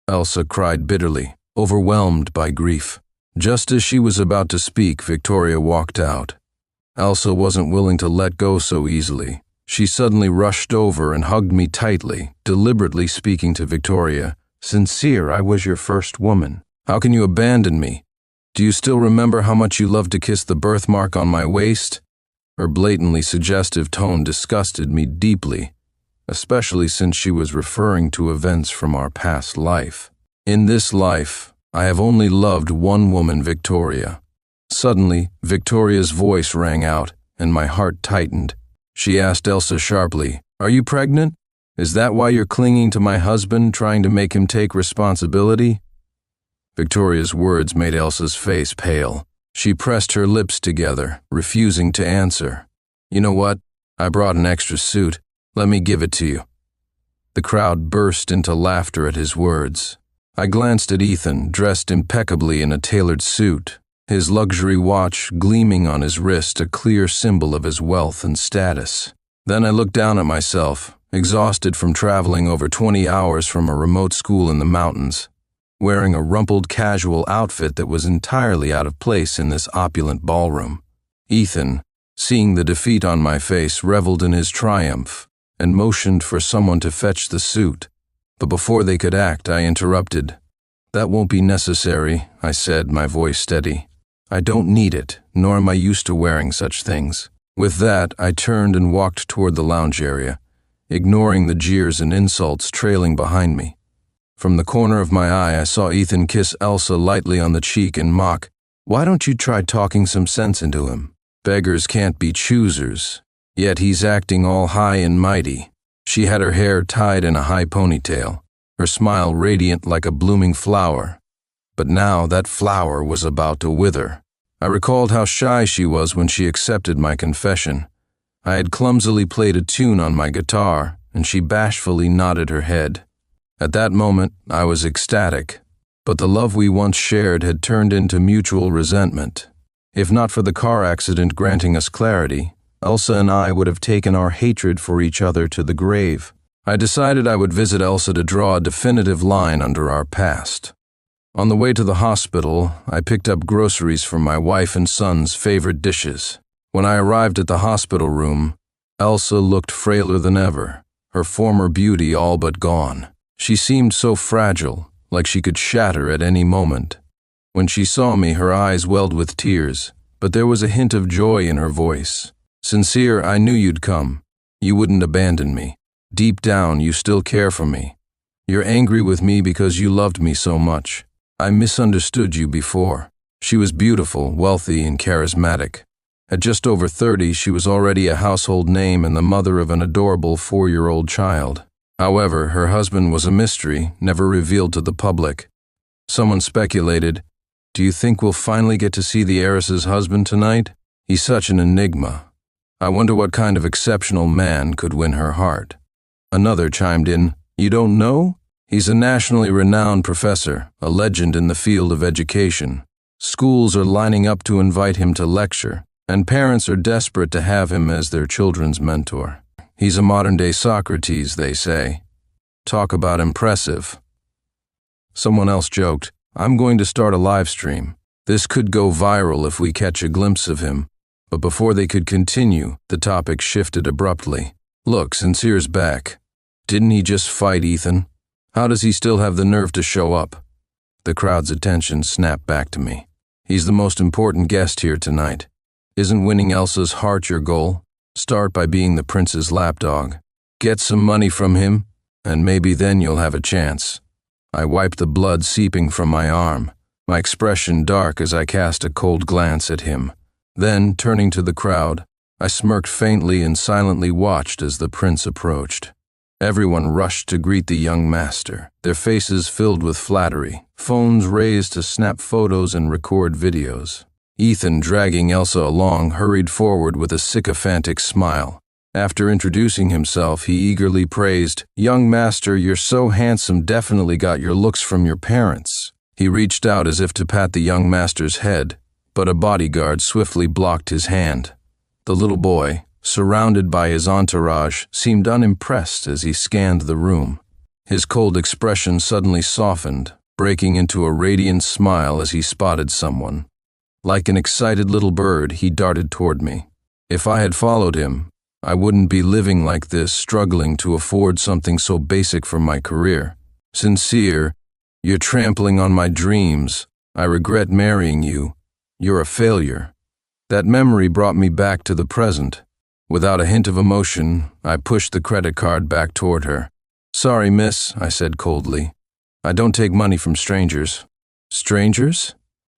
Elsa cried bitterly, overwhelmed by grief. Just as she was about to speak, Victoria walked out. Elsa wasn't willing to let go so easily. She suddenly rushed over and hugged me tightly, deliberately speaking to Victoria. "Sincere, I was your first woman. How can you abandon me? Do you still remember how much you loved to kiss the birthmark on my waist?" Her blatantly suggestive tone disgusted me deeply, especially since she was referring to events from our past life. "In this life, I have only loved one woman, Victoria." Suddenly, Victoria's voice rang out, and my heart tightened. She asked Elsa sharply, "Are you pregnant? Is that why you're clinging to my husband, trying to make him take responsibility?" Victoria's words made Elsa's face pale. She pressed her lips together, refusing to answer. You know what? I brought an extra suit. Let me give it to you. The crowd burst into laughter at his words. I glanced at Ethan, dressed impeccably in a tailored suit, his luxury watch gleaming on his wrist, a clear symbol of his wealth and status. Then I looked down at myself, exhausted from traveling over 20 hours from a remote school in the mountains, wearing a rumpled casual outfit that was entirely out of place in this opulent ballroom. Ethan, seeing the defeat on my face, reveled in his triumph and motioned for someone to fetch the suit. But before they could act, I interrupted. That won't be necessary, I said, my voice steady. I don't need it, nor am I used to wearing such things. With that, I turned and walked toward the lounge area, ignoring the jeers and insults trailing behind me. From the corner of my eye, I saw Ethan kiss Elsa lightly on the cheek and mock, "Why don't you try talking some sense into him? Beggars can't be choosers." Yet he's acting all high and mighty. She had her hair tied in a high ponytail, her smile radiant like a blooming flower. But now that flower was about to wither. I recalled how shy she was when she accepted my confession. I had clumsily played a tune on my guitar, and she bashfully nodded her head. At that moment, I was ecstatic, but the love we once shared had turned into mutual resentment. If not for the car accident granting us clarity, Elsa and I would have taken our hatred for each other to the grave. I decided I would visit Elsa to draw a definitive line under our past. On the way to the hospital, I picked up groceries for my wife and son's favorite dishes. When I arrived at the hospital room, Elsa looked frailer than ever, her former beauty all but gone. She seemed so fragile, like she could shatter at any moment. When she saw me, her eyes welled with tears, but there was a hint of joy in her voice. "Sincere, I knew you'd come. You wouldn't abandon me. Deep down, you still care for me. You're angry with me because you loved me so much. I misunderstood you before." She was beautiful, wealthy, and charismatic. At just over 30, she was already a household name and the mother of an adorable 4-year-old child. However, her husband was a mystery, never revealed to the public. Someone speculated, "Do you think we'll finally get to see the heiress's husband tonight? He's such an enigma. I wonder what kind of exceptional man could win her heart." Another chimed in, "You don't know? He's a nationally renowned professor, a legend in the field of education. Schools are lining up to invite him to lecture, and parents are desperate to have him as their children's mentor. He's a modern-day Socrates, they say. Talk about impressive." Someone else joked, "I'm going to start a live stream. This could go viral if we catch a glimpse of him." But before they could continue, the topic shifted abruptly. "Look, Sincere's back. Didn't he just fight Ethan? How does he still have the nerve to show up?" The crowd's attention snapped back to me. "He's the most important guest here tonight. Isn't winning Elsa's heart your goal? Start by being the prince's lapdog. Get some money from him, and maybe then you'll have a chance." I wiped the blood seeping from my arm, my expression dark as I cast a cold glance at him. Then, turning to the crowd, I smirked faintly and silently watched as the prince approached. Everyone rushed to greet the young master, their faces filled with flattery, phones raised to snap photos and record videos. Ethan, dragging Elsa along, hurried forward with a sycophantic smile. After introducing himself, he eagerly praised, "Young master, you're so handsome, definitely got your looks from your parents." He reached out as if to pat the young master's head, but a bodyguard swiftly blocked his hand. The little boy, surrounded by his entourage, seemed unimpressed as he scanned the room. His cold expression suddenly softened, breaking into a radiant smile as he spotted someone. Like an excited little bird, he darted toward me. If I had followed him, I wouldn't be living like this, struggling to afford something so basic for my career. "Sincere, you're trampling on my dreams. I regret marrying you. You're a failure." That memory brought me back to the present. Without a hint of emotion, I pushed the credit card back toward her. "Sorry, miss," I said coldly. "I don't take money from strangers." "Strangers?"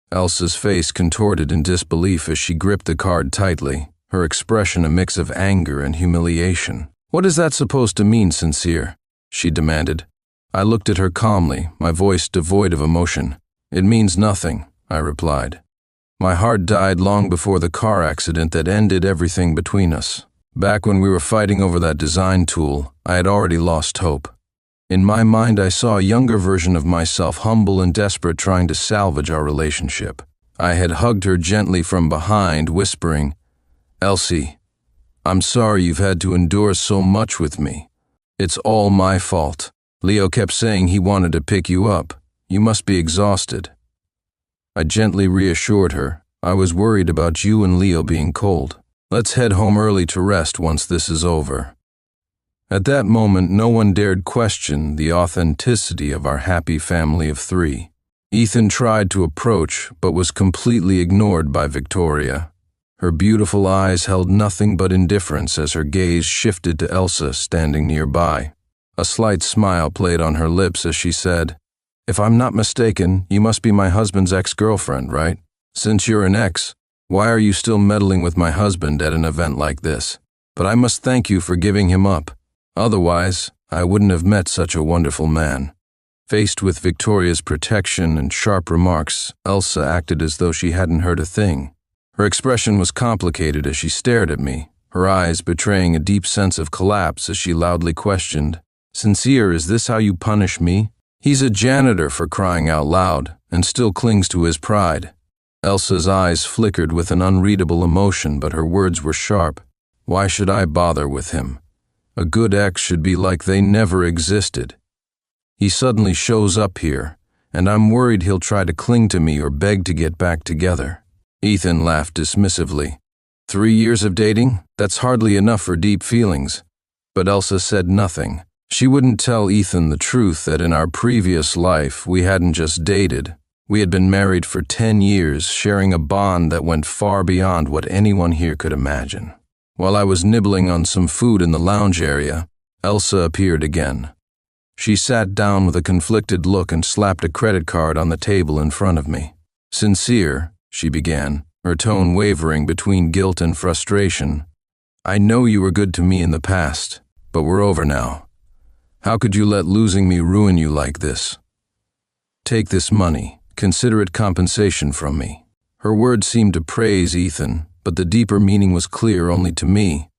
Elsa's face contorted in disbelief as she gripped the card tightly, her expression a mix of anger and humiliation. "What is that supposed to mean, Sincere?" she demanded. I looked at her calmly, my voice devoid of emotion. "It means nothing," I replied. My heart died long before the car accident that ended everything between us. Back when we were fighting over that design tool, I had already lost hope. In my mind, I saw a younger version of myself, humble and desperate, trying to salvage our relationship. I had hugged her gently from behind, whispering, "Elsie, I'm sorry you've had to endure so much with me. It's all my fault. Leo kept saying he wanted to pick you up. You must be exhausted." I gently reassured her. "I was worried about you and Leo being cold. Let's head home early to rest once this is over." At that moment, no one dared question the authenticity of our happy family of three. Ethan tried to approach, but was completely ignored by Victoria. Her beautiful eyes held nothing but indifference as her gaze shifted to Elsa standing nearby. A slight smile played on her lips as she said, "If I'm not mistaken, you must be my husband's ex-girlfriend, right? Since you're an ex, why are you still meddling with my husband at an event like this? But I must thank you for giving him up. Otherwise, I wouldn't have met such a wonderful man." Faced with Victoria's protection and sharp remarks, Elsa acted as though she hadn't heard a thing. Her expression was complicated as she stared at me, her eyes betraying a deep sense of collapse as she loudly questioned, "Sincere, is this how you punish me? He's a janitor, for crying out loud, and still clings to his pride." Elsa's eyes flickered with an unreadable emotion, but her words were sharp. "Why should I bother with him? A good ex should be like they never existed. He suddenly shows up here, and I'm worried he'll try to cling to me or beg to get back together." Ethan laughed dismissively. 3 years of dating? That's hardly enough for deep feelings." But Elsa said nothing. She wouldn't tell Ethan the truth that in our previous life we hadn't just dated. We had been married for 10 years, sharing a bond that went far beyond what anyone here could imagine. While I was nibbling on some food in the lounge area, Elsa appeared again. She sat down with a conflicted look and slapped a credit card on the table in front of me. "Sincere," she began, her tone wavering between guilt and frustration. "I know you were good to me in the past, but we're over now. How could you let losing me ruin you like this? Take this money. Consider it compensation from me." Her words seemed to praise Ethan, but the deeper meaning was clear only to me.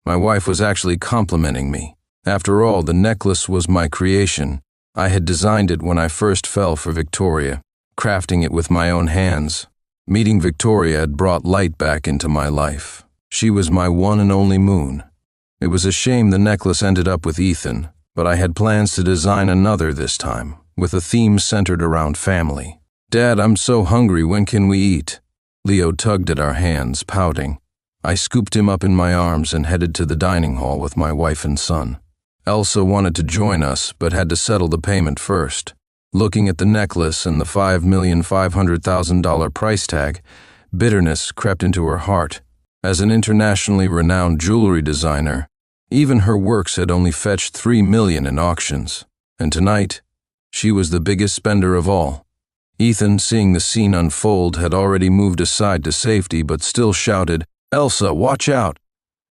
My wife was actually complimenting me. After all, the necklace was my creation. I had designed it when I first fell for Victoria, crafting it with my own hands. Meeting Victoria had brought light back into my life. She was my one and only moon. It was a shame the necklace ended up with Ethan, but I had plans to design another this time, with a theme centered around family. "Dad, I'm so hungry, when can we eat?" Leo tugged at our hands, pouting. I scooped him up in my arms and headed to the dining hall with my wife and son. Elsa wanted to join us, but had to settle the payment first. Looking at the necklace and the $5,500,000 price tag, bitterness crept into her heart. As an internationally renowned jewelry designer, even her works had only fetched $3 million in auctions. And tonight, she was the biggest spender of all. Ethan, seeing the scene unfold, had already moved aside to safety but still shouted, "Elsa, watch out!"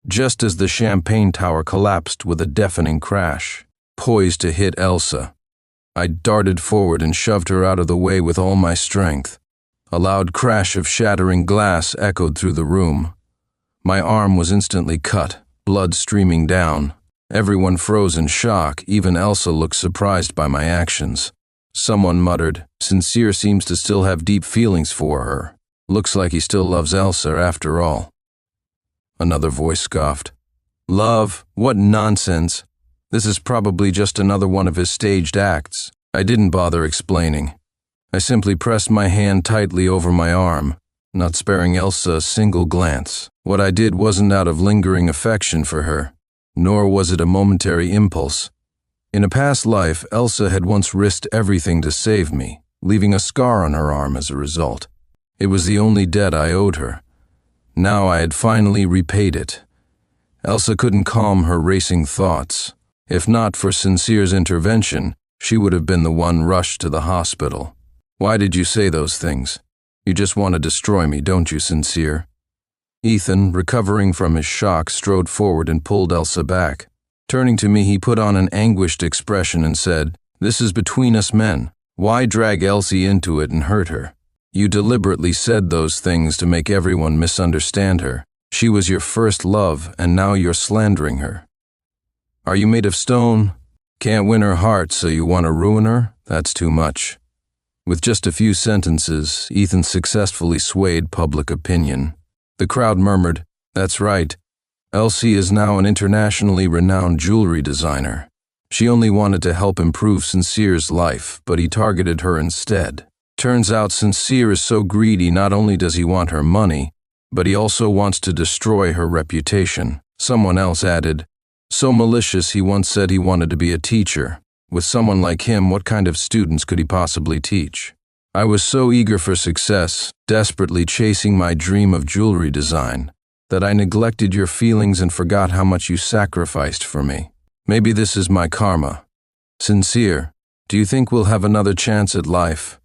just as the champagne tower collapsed with a deafening crash, poised to hit Elsa. I darted forward and shoved her out of the way with all my strength. A loud crash of shattering glass echoed through the room. My arm was instantly cut, blood streaming down. Everyone froze in shock, even Elsa looked surprised by my actions. Someone muttered, "Sincere seems to still have deep feelings for her. Looks like he still loves Elsa after all." Another voice scoffed, "Love? What nonsense. This is probably just another one of his staged acts." I didn't bother explaining. I simply pressed my hand tightly over my arm, not sparing Elsa a single glance. What I did wasn't out of lingering affection for her, nor was it a momentary impulse. In a past life, Elsa had once risked everything to save me, leaving a scar on her arm as a result. It was the only debt I owed her. Now I had finally repaid it. Elsa couldn't calm her racing thoughts. If not for Sincere's intervention, she would have been the one rushed to the hospital. "Why did you say those things? You just want to destroy me, don't you, Sincere?" Ethan, recovering from his shock, strode forward and pulled Elsa back. Turning to me, he put on an anguished expression and said, "This is between us men. Why drag Elsie into it and hurt her? You deliberately said those things to make everyone misunderstand her. She was your first love, and now you're slandering her. Are you made of stone? Can't win her heart, so you want to ruin her? That's too much. With just a few sentences, Ethan successfully swayed public opinion. The crowd murmured, "That's right. Elsie is now an internationally renowned jewelry designer. She only wanted to help improve Sincere's life, but he targeted her instead. Turns out Sincere is so greedy, not only does he want her money, but he also wants to destroy her reputation." Someone else added, "So malicious he once said he wanted to be a teacher. With someone like him, what kind of students could he possibly teach?" I was so eager for success, desperately chasing my dream of jewelry design, that I neglected your feelings and forgot how much you sacrificed for me. Maybe this is my karma. Sincere, do you think we'll have another chance at life?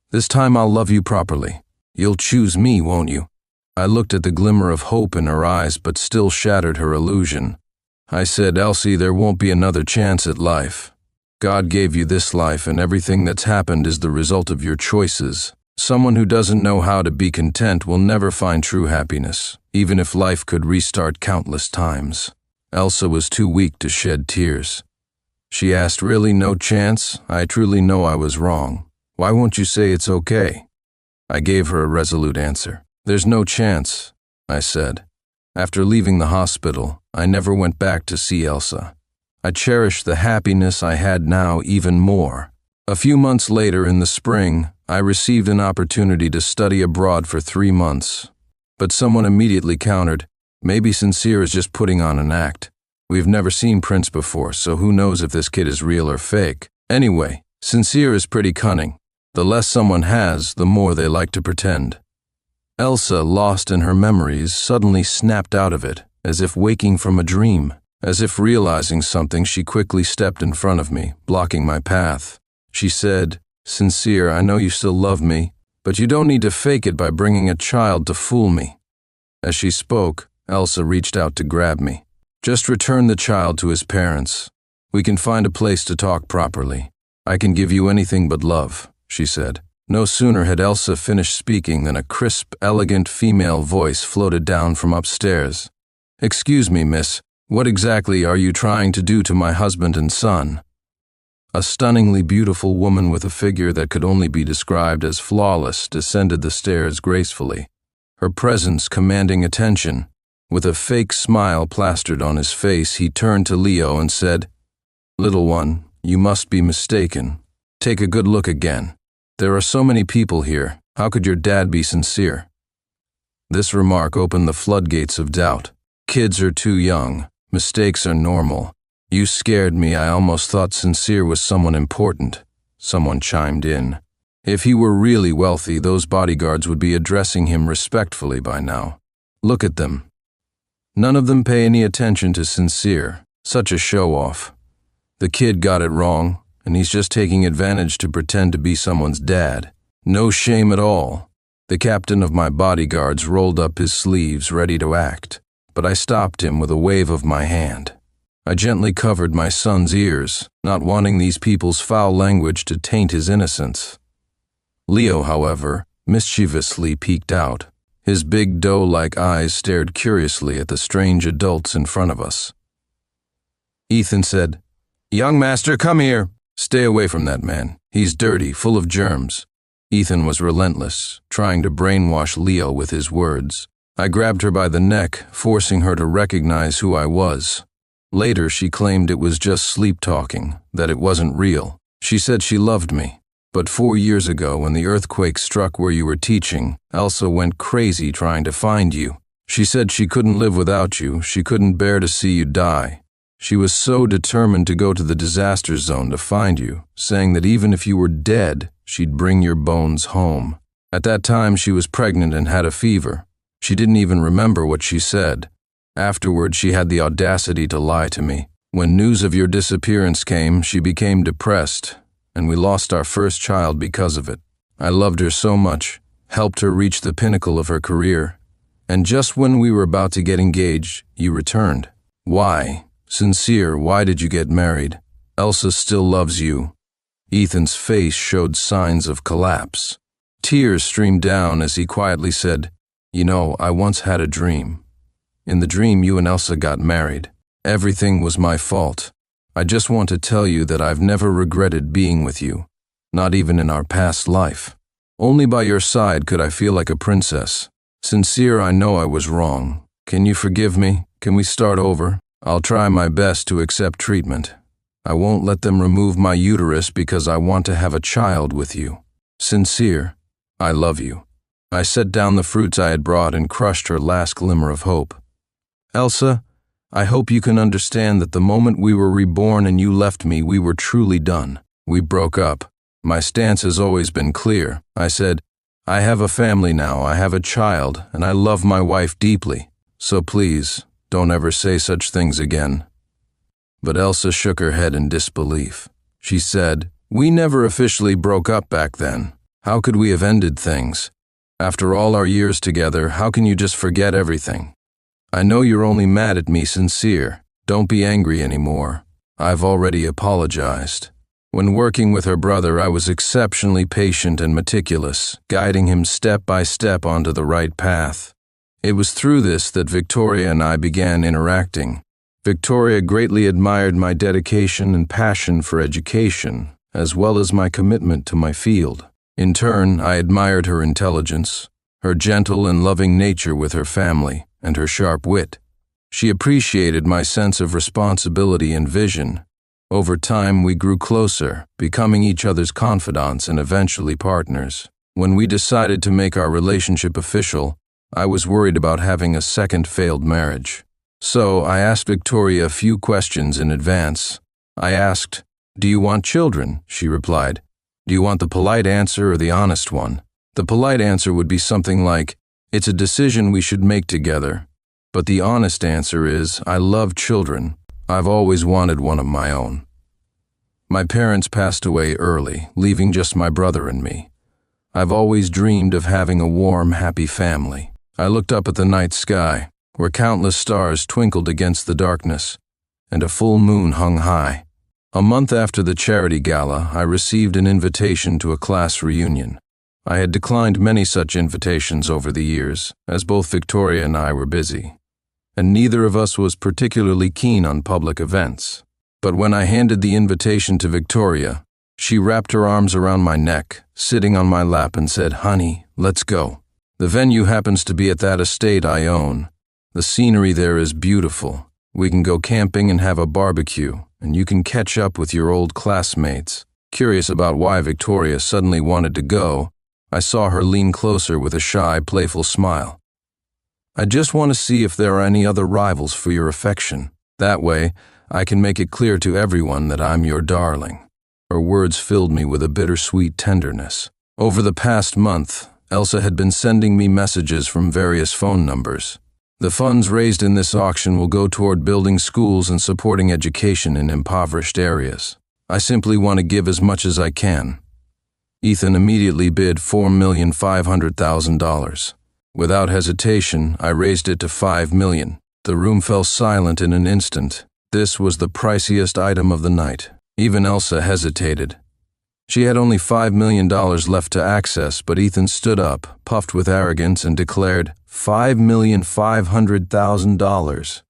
This time I'll love you properly. You'll choose me, won't you? I looked at the glimmer of hope in her eyes, but still shattered her illusion. I said, "Elsie, there won't be another chance at life. God gave you this life, and everything that's happened is the result of your choices. Someone who doesn't know how to be content will never find true happiness, even if life could restart countless times." Elsa was too weak to shed tears. She asked, "Really no chance? I truly know I was wrong. Why won't you say it's okay?" I gave her a resolute answer. "There's no chance," I said. After leaving the hospital, I never went back to see Elsa. I cherished the happiness I had now even more. A few months later, in the spring, I received an opportunity to study abroad for 3 months. But someone immediately countered, "Maybe Sincere is just putting on an act. We've never seen Prince before, so who knows if this kid is real or fake. Anyway, Sincere is pretty cunning. The less someone has, the more they like to pretend." Elsa, lost in her memories, suddenly snapped out of it, as if waking from a dream. As if realizing something, she quickly stepped in front of me, blocking my path. She said, "Sincere, I know you still love me, but you don't need to fake it by bringing a child to fool me." As she spoke, Elsa reached out to grab me. "Just return the child to his parents. We can find a place to talk properly. I can give you anything but love," she said. No sooner had Elsa finished speaking than a crisp, elegant female voice floated down from upstairs. "Excuse me, miss. What exactly are you trying to do to my husband and son?" A stunningly beautiful woman with a figure that could only be described as flawless descended the stairs gracefully, her presence commanding attention. With a fake smile plastered on his face, he turned to Leo and said, "Little one, you must be mistaken. Take a good look again. There are so many people here. How could your dad be sincere?" This remark opened the floodgates of doubt. Kids are too young. Mistakes are normal. "You scared me. I almost thought Sincere was someone important," someone chimed in. "If he were really wealthy, those bodyguards would be addressing him respectfully by now. Look at them. None of them pay any attention to Sincere. Such a show-off. The kid got it wrong, and he's just taking advantage to pretend to be someone's dad. No shame at all." The captain of my bodyguards rolled up his sleeves, ready to act, but I stopped him with a wave of my hand. I gently covered my son's ears, not wanting these people's foul language to taint his innocence. Leo, however, mischievously peeked out. His big doe-like eyes stared curiously at the strange adults in front of us. Ethan said, "Young master, come here." "Stay away from that man. He's dirty, full of germs." Ethan was relentless, trying to brainwash Leo with his words. I grabbed her by the neck, forcing her to recognize who I was. Later, she claimed it was just sleep-talking, that it wasn't real. She said she loved me. But 4 years ago, when the earthquake struck where you were teaching, Elsa went crazy trying to find you. She said she couldn't live without you. She couldn't bear to see you die. She was so determined to go to the disaster zone to find you, saying that even if you were dead, she'd bring your bones home. At that time, she was pregnant and had a fever. She didn't even remember what she said. Afterward, she had the audacity to lie to me. When news of your disappearance came, she became depressed, and we lost our first child because of it. I loved her so much, helped her reach the pinnacle of her career, and just when we were about to get engaged, you returned. Why? Sincere, why did you get married? Elsa still loves you." Ethan's face showed signs of collapse. Tears streamed down as he quietly said, "You know, I once had a dream. In the dream, you and Elsa got married. Everything was my fault. I just want to tell you that I've never regretted being with you, not even in our past life. Only by your side could I feel like a princess. Sincere, I know I was wrong. Can you forgive me? Can we start over? I'll try my best to accept treatment. I won't let them remove my uterus because I want to have a child with you. Sincere, I love you." I set down the fruits I had brought and crushed her last glimmer of hope. "Elsa, I hope you can understand that the moment we were reborn and you left me, we were truly done. We broke up. My stance has always been clear. I said, I have a family now, I have a child, and I love my wife deeply. So please, don't ever say such things again." But Elsa shook her head in disbelief. She said, "We never officially broke up back then. How could we have ended things? After all our years together, how can you just forget everything? I know you're only mad at me, Sincere. Don't be angry anymore. I've already apologized." When working with her brother, I was exceptionally patient and meticulous, guiding him step by step onto the right path. It was through this that Victoria and I began interacting. Victoria greatly admired my dedication and passion for education, as well as my commitment to my field. In turn, I admired her intelligence, her gentle and loving nature with her family, and her sharp wit. She appreciated my sense of responsibility and vision. Over time, we grew closer, becoming each other's confidants and eventually partners. When we decided to make our relationship official, I was worried about having a second failed marriage. So I asked Victoria a few questions in advance. I asked, "Do you want children?" She replied, "Do you want the polite answer or the honest one?" The polite answer would be something like, "It's a decision we should make together." But the honest answer is, "I love children. I've always wanted one of my own." My parents passed away early, leaving just my brother and me. I've always dreamed of having a warm, happy family. I looked up at the night sky, where countless stars twinkled against the darkness, and a full moon hung high. A month after the charity gala, I received an invitation to a class reunion. I had declined many such invitations over the years, as both Victoria and I were busy, and neither of us was particularly keen on public events. But when I handed the invitation to Victoria, she wrapped her arms around my neck, sitting on my lap, and said, "Honey, let's go. The venue happens to be at that estate I own. The scenery there is beautiful. We can go camping and have a barbecue, and you can catch up with your old classmates." Curious about why Victoria suddenly wanted to go, I saw her lean closer with a shy, playful smile. "I just want to see if there are any other rivals for your affection. That way, I can make it clear to everyone that I'm your darling." Her words filled me with a bittersweet tenderness. Over the past month, Elsa had been sending me messages from various phone numbers. The funds raised in this auction will go toward building schools and supporting education in impoverished areas. I simply want to give as much as I can. Ethan immediately bid $4,500,000. Without hesitation, I raised it to $5 million. The room fell silent in an instant. This was the priciest item of the night. Even Elsa hesitated. She had only $5 million left to access, but Ethan stood up, puffed with arrogance, and declared, $5,500,000.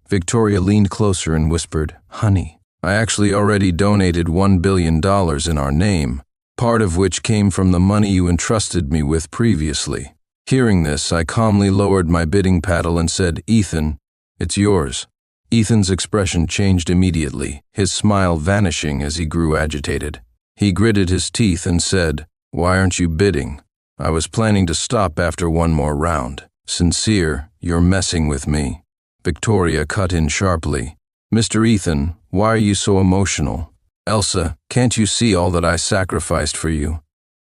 Victoria leaned closer and whispered, "Honey, I actually already donated $1 billion in our name, part of which came from the money you entrusted me with previously." Hearing this, I calmly lowered my bidding paddle and said, "Ethan, it's yours." Ethan's expression changed immediately, his smile vanishing as he grew agitated. He gritted his teeth and said, "Why aren't you bidding? I was planning to stop after one more round." "Sincere, you're messing with me." Victoria cut in sharply. "Mr. Ethan, why are you so emotional? Elsa, can't you see all that I sacrificed for you?"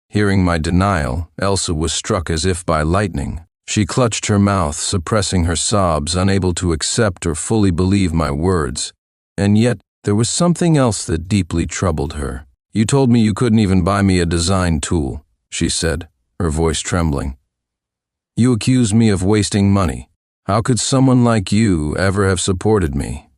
Hearing my denial, Elsa was struck as if by lightning. She clutched her mouth, suppressing her sobs, unable to accept or fully believe my words. And yet, there was something else that deeply troubled her. "You told me you couldn't even buy me a design tool," she said, her voice trembling. "You accuse me of wasting money. How could someone like you ever have supported me?"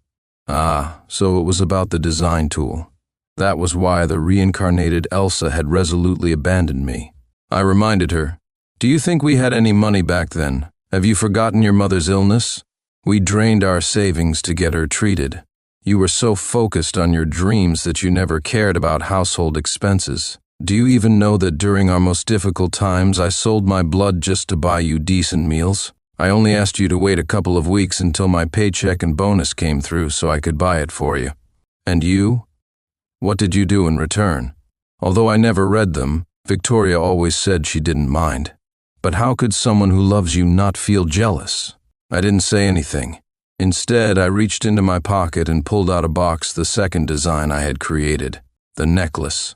Ah, so it was about the design tool. That was why the reincarnated Elsa had resolutely abandoned me. I reminded her. Do you think we had any money back then? Have you forgotten your mother's illness? We drained our savings to get her treated. You were so focused on your dreams that you never cared about household expenses. Do you even know that during our most difficult times I sold my blood just to buy you decent meals? I only asked you to wait a couple of weeks until my paycheck and bonus came through so I could buy it for you. And you? What did you do in return? Although I never read them, Victoria always said she didn't mind. But how could someone who loves you not feel jealous? I didn't say anything. Instead, I reached into my pocket and pulled out a box the second design I had created, the necklace.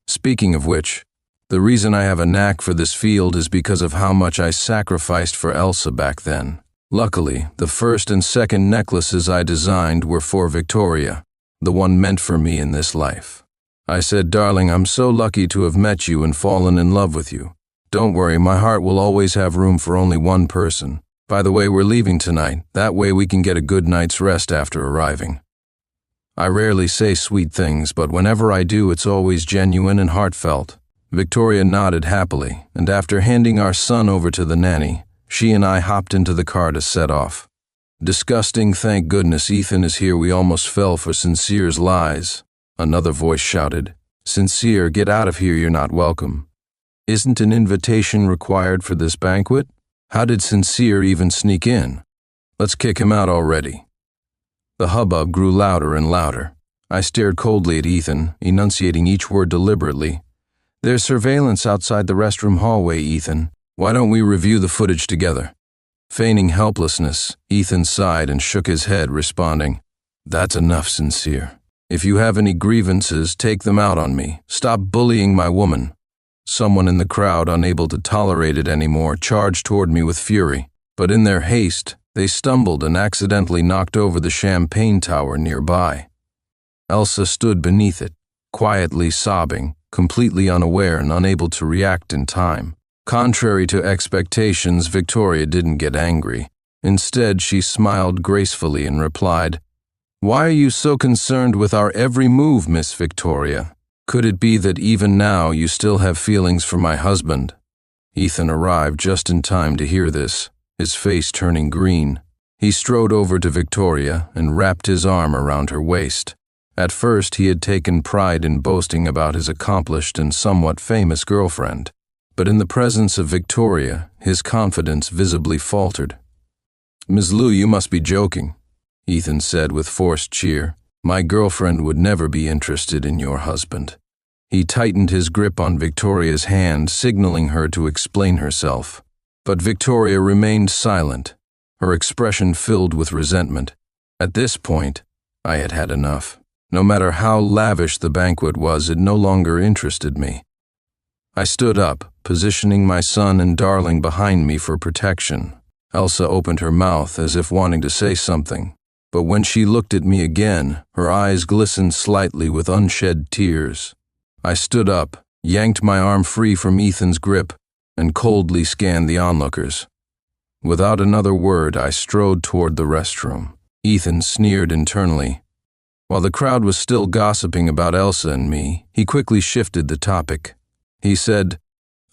Speaking of which, the reason I have a knack for this field is because of how much I sacrificed for Elsa back then. Luckily, the first and second necklaces I designed were for Victoria, the one meant for me in this life. I said, "Darling, I'm so lucky to have met you and fallen in love with you. Don't worry, my heart will always have room for only one person. By the way, we're leaving tonight. That way we can get a good night's rest after arriving." I rarely say sweet things, but whenever I do, it's always genuine and heartfelt. Victoria nodded happily, and after handing our son over to the nanny, she and I hopped into the car to set off. "Disgusting, thank goodness Ethan is here. We almost fell for Sincere's lies." Another voice shouted, "Sincere, get out of here, you're not welcome. Isn't an invitation required for this banquet? How did Sincere even sneak in? Let's kick him out already." The hubbub grew louder and louder. I stared coldly at Ethan, enunciating each word deliberately. "There's surveillance outside the restroom hallway, Ethan. Why don't we review the footage together?" Feigning helplessness, Ethan sighed and shook his head, responding, "That's enough, Sincere. If you have any grievances, take them out on me. Stop bullying my woman." Someone in the crowd, unable to tolerate it anymore, charged toward me with fury, but in their haste, they stumbled and accidentally knocked over the champagne tower nearby. Elsa stood beneath it, quietly sobbing, completely unaware and unable to react in time. Contrary to expectations, Victoria didn't get angry. Instead, she smiled gracefully and replied, "Why are you so concerned with our every move, Miss Victoria? Could it be that even now you still have feelings for my husband?" Ethan arrived just in time to hear this, his face turning green. He strode over to Victoria and wrapped his arm around her waist. At first, he had taken pride in boasting about his accomplished and somewhat famous girlfriend, but in the presence of Victoria, his confidence visibly faltered. "Ms. Liu, you must be joking," Ethan said with forced cheer. "My girlfriend would never be interested in your husband." He tightened his grip on Victoria's hand, signaling her to explain herself. But Victoria remained silent, her expression filled with resentment. At this point, I had had enough. No matter how lavish the banquet was, it no longer interested me. I stood up, positioning my son and darling behind me for protection. Elsa opened her mouth as if wanting to say something, but when she looked at me again, her eyes glistened slightly with unshed tears. I stood up, yanked my arm free from Ethan's grip, and coldly scanned the onlookers. Without another word, I strode toward the restroom. Ethan sneered internally. While the crowd was still gossiping about Elsa and me, he quickly shifted the topic. He said,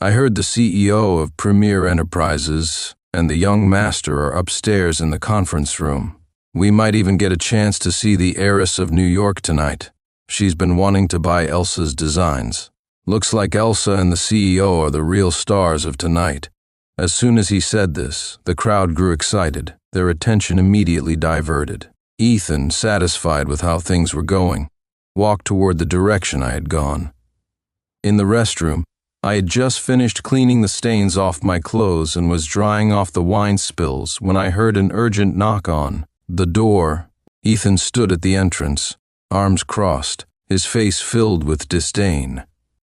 "I heard the CEO of Premier Enterprises and the young master are upstairs in the conference room. We might even get a chance to see the heiress of New York tonight. She's been wanting to buy Elsa's designs. Looks like Elsa and the CEO are the real stars of tonight." As soon as he said this, the crowd grew excited, their attention immediately diverted. Ethan, satisfied with how things were going, walked toward the direction I had gone. In the restroom, I had just finished cleaning the stains off my clothes and was drying off the wine spills when I heard an urgent knock on the door. Ethan stood at the entrance, arms crossed, his face filled with disdain.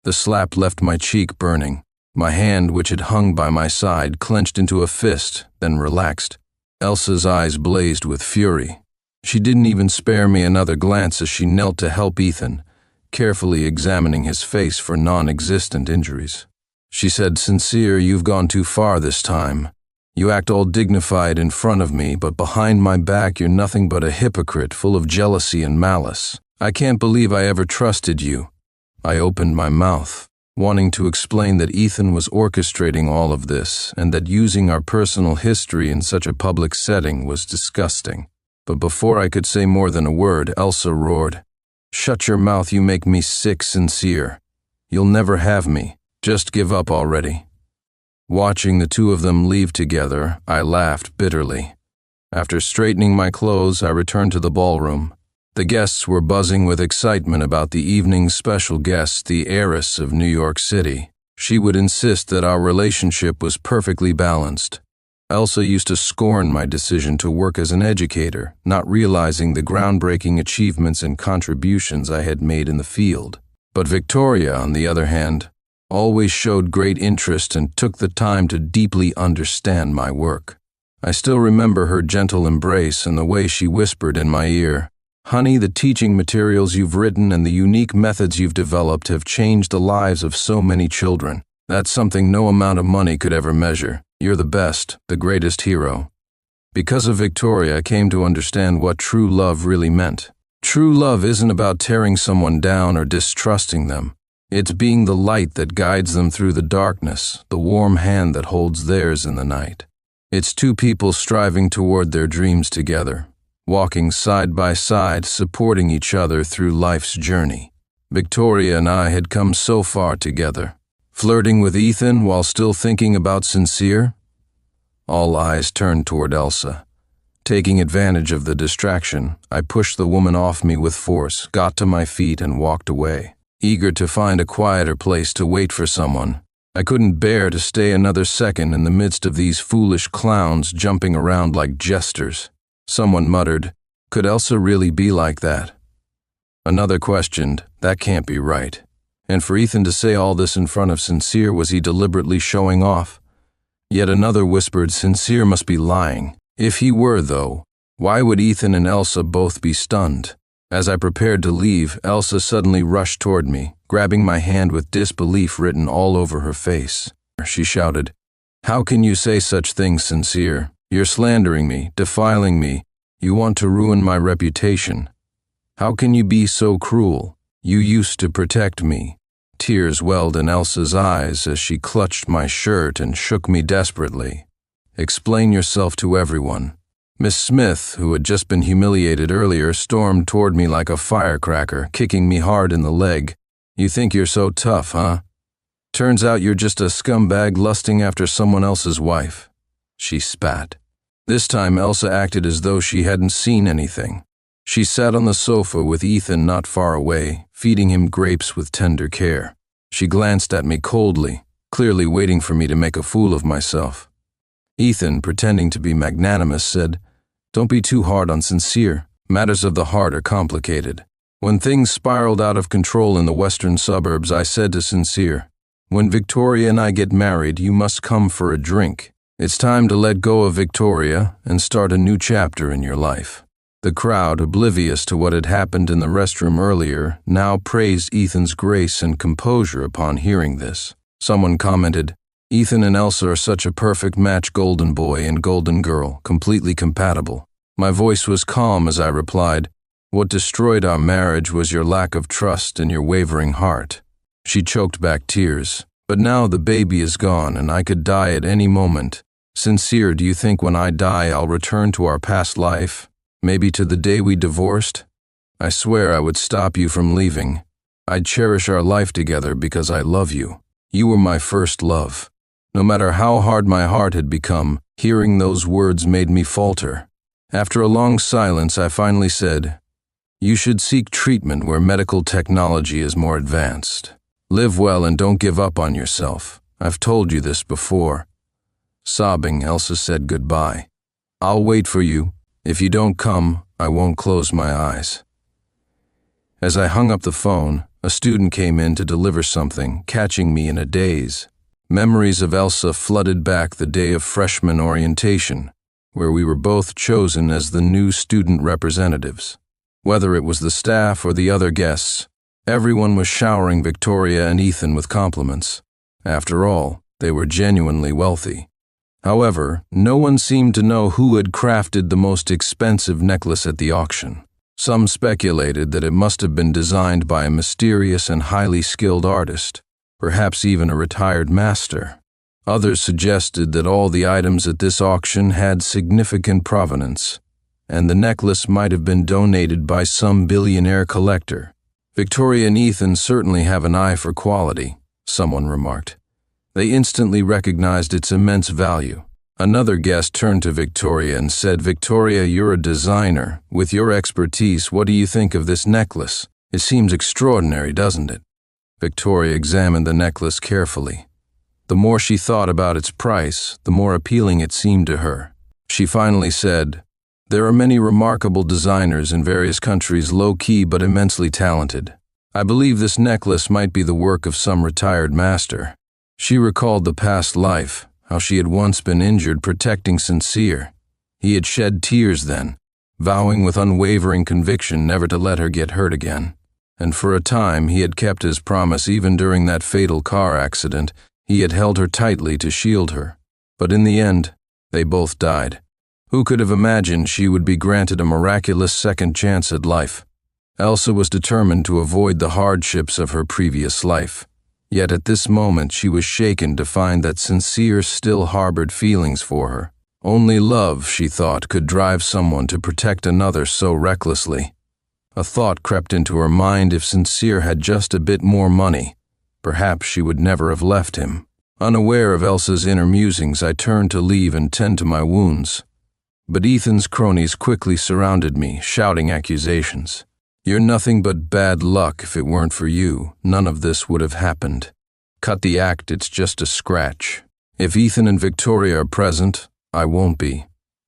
The slap left my cheek burning. My hand, which had hung by my side, clenched into a fist, then relaxed. Elsa's eyes blazed with fury. She didn't even spare me another glance as she knelt to help Ethan, carefully examining his face for non-existent injuries. She said, "Sincere, you've gone too far this time. You act all dignified in front of me, but behind my back you're nothing but a hypocrite full of jealousy and malice. I can't believe I ever trusted you." I opened my mouth, wanting to explain that Ethan was orchestrating all of this and that using our personal history in such a public setting was disgusting. But before I could say more than a word, Elsa roared, "Shut your mouth, you make me sick, Sincere. You'll never have me. Just give up already." Watching the two of them leave together, I laughed bitterly. After straightening my clothes, I returned to the ballroom. The guests were buzzing with excitement about the evening's special guest, the heiress of New York City. She would insist that our relationship was perfectly balanced. Elsa used to scorn my decision to work as an educator, not realizing the groundbreaking achievements and contributions I had made in the field. But Victoria, on the other hand, always showed great interest and took the time to deeply understand my work. I still remember her gentle embrace and the way she whispered in my ear, "Honey, the teaching materials you've written and the unique methods you've developed have changed the lives of so many children. That's something no amount of money could ever measure. You're the best, the greatest hero." Because of Victoria, I came to understand what true love really meant. True love isn't about tearing someone down or distrusting them. It's being the light that guides them through the darkness, the warm hand that holds theirs in the night. It's two people striving toward their dreams together, walking side by side, supporting each other through life's journey. Victoria and I had come so far together. Flirting with Ethan while still thinking about Sincere? All eyes turned toward Elsa. Taking advantage of the distraction, I pushed the woman off me with force, got to my feet and walked away, eager to find a quieter place to wait for someone. I couldn't bear to stay another second in the midst of these foolish clowns jumping around like jesters. Someone muttered, "Could Elsa really be like that?" Another questioned, "That can't be right." And for Ethan to say all this in front of Sincere, was he deliberately showing off? Yet another whispered, "Sincere must be lying." If he were, though, why would Ethan and Elsa both be stunned? As I prepared to leave, Elsa suddenly rushed toward me, grabbing my hand with disbelief written all over her face. She shouted, "How can you say such things, Sincere? You're slandering me, defiling me. You want to ruin my reputation. How can you be so cruel? You used to protect me." Tears welled in Elsa's eyes as she clutched my shirt and shook me desperately. "Explain yourself to everyone." Miss Smith, who had just been humiliated earlier, stormed toward me like a firecracker, kicking me hard in the leg. "You think you're so tough, huh? Turns out you're just a scumbag lusting after someone else's wife." She spat. This time Elsa acted as though she hadn't seen anything. She sat on the sofa with Ethan not far away, feeding him grapes with tender care. She glanced at me coldly, clearly waiting for me to make a fool of myself. Ethan, pretending to be magnanimous, said, "Don't be too hard on Sincere. Matters of the heart are complicated." When things spiraled out of control in the western suburbs, I said to Sincere, "When Victoria and I get married, you must come for a drink. It's time to let go of Victoria and start a new chapter in your life." The crowd, oblivious to what had happened in the restroom earlier, now praised Ethan's grace and composure upon hearing this. Someone commented, "Ethan and Elsa are such a perfect match, golden boy and golden girl, completely compatible." My voice was calm as I replied, "What destroyed our marriage was your lack of trust and your wavering heart." She choked back tears. "But now the baby is gone and I could die at any moment. Sincere, do you think when I die I'll return to our past life? Maybe to the day we divorced? I swear I would stop you from leaving. I'd cherish our life together because I love you. You were my first love." No matter how hard my heart had become, hearing those words made me falter. After a long silence, I finally said, "You should seek treatment where medical technology is more advanced. Live well and don't give up on yourself. I've told you this before." Sobbing, Elsa said goodbye. "I'll wait for you. If you don't come, I won't close my eyes." As I hung up the phone, a student came in to deliver something, catching me in a daze. Memories of Elsa flooded back the day of freshman orientation, where we were both chosen as the new student representatives. Whether it was the staff or the other guests, everyone was showering Victoria and Ethan with compliments. After all, they were genuinely wealthy. However, no one seemed to know who had crafted the most expensive necklace at the auction. Some speculated that it must have been designed by a mysterious and highly skilled artist, perhaps even a retired master. Others suggested that all the items at this auction had significant provenance, and the necklace might have been donated by some billionaire collector. Victoria and Ethan certainly have an eye for quality, someone remarked. They instantly recognized its immense value. Another guest turned to Victoria and said, "Victoria, you're a designer. With your expertise, what do you think of this necklace? It seems extraordinary, doesn't it?" Victoria examined the necklace carefully. The more she thought about its price, the more appealing it seemed to her. She finally said, "There are many remarkable designers in various countries, low-key but immensely talented. I believe this necklace might be the work of some retired master." She recalled the past life, how she had once been injured protecting Sincere. He had shed tears then, vowing with unwavering conviction never to let her get hurt again. And for a time he had kept his promise. Even during that fatal car accident, he had held her tightly to shield her. But in the end, they both died. Who could have imagined she would be granted a miraculous second chance at life? Elsa was determined to avoid the hardships of her previous life. Yet at this moment she was shaken to find that Sincere still harbored feelings for her. Only love, she thought, could drive someone to protect another so recklessly. A thought crept into her mind: if Sincere had just a bit more money, perhaps she would never have left him. Unaware of Elsa's inner musings, I turned to leave and tend to my wounds. But Ethan's cronies quickly surrounded me, shouting accusations. "You're nothing but bad luck. If it weren't for you, none of this would have happened. Cut the act, it's just a scratch. If Ethan and Victoria are present, I won't be.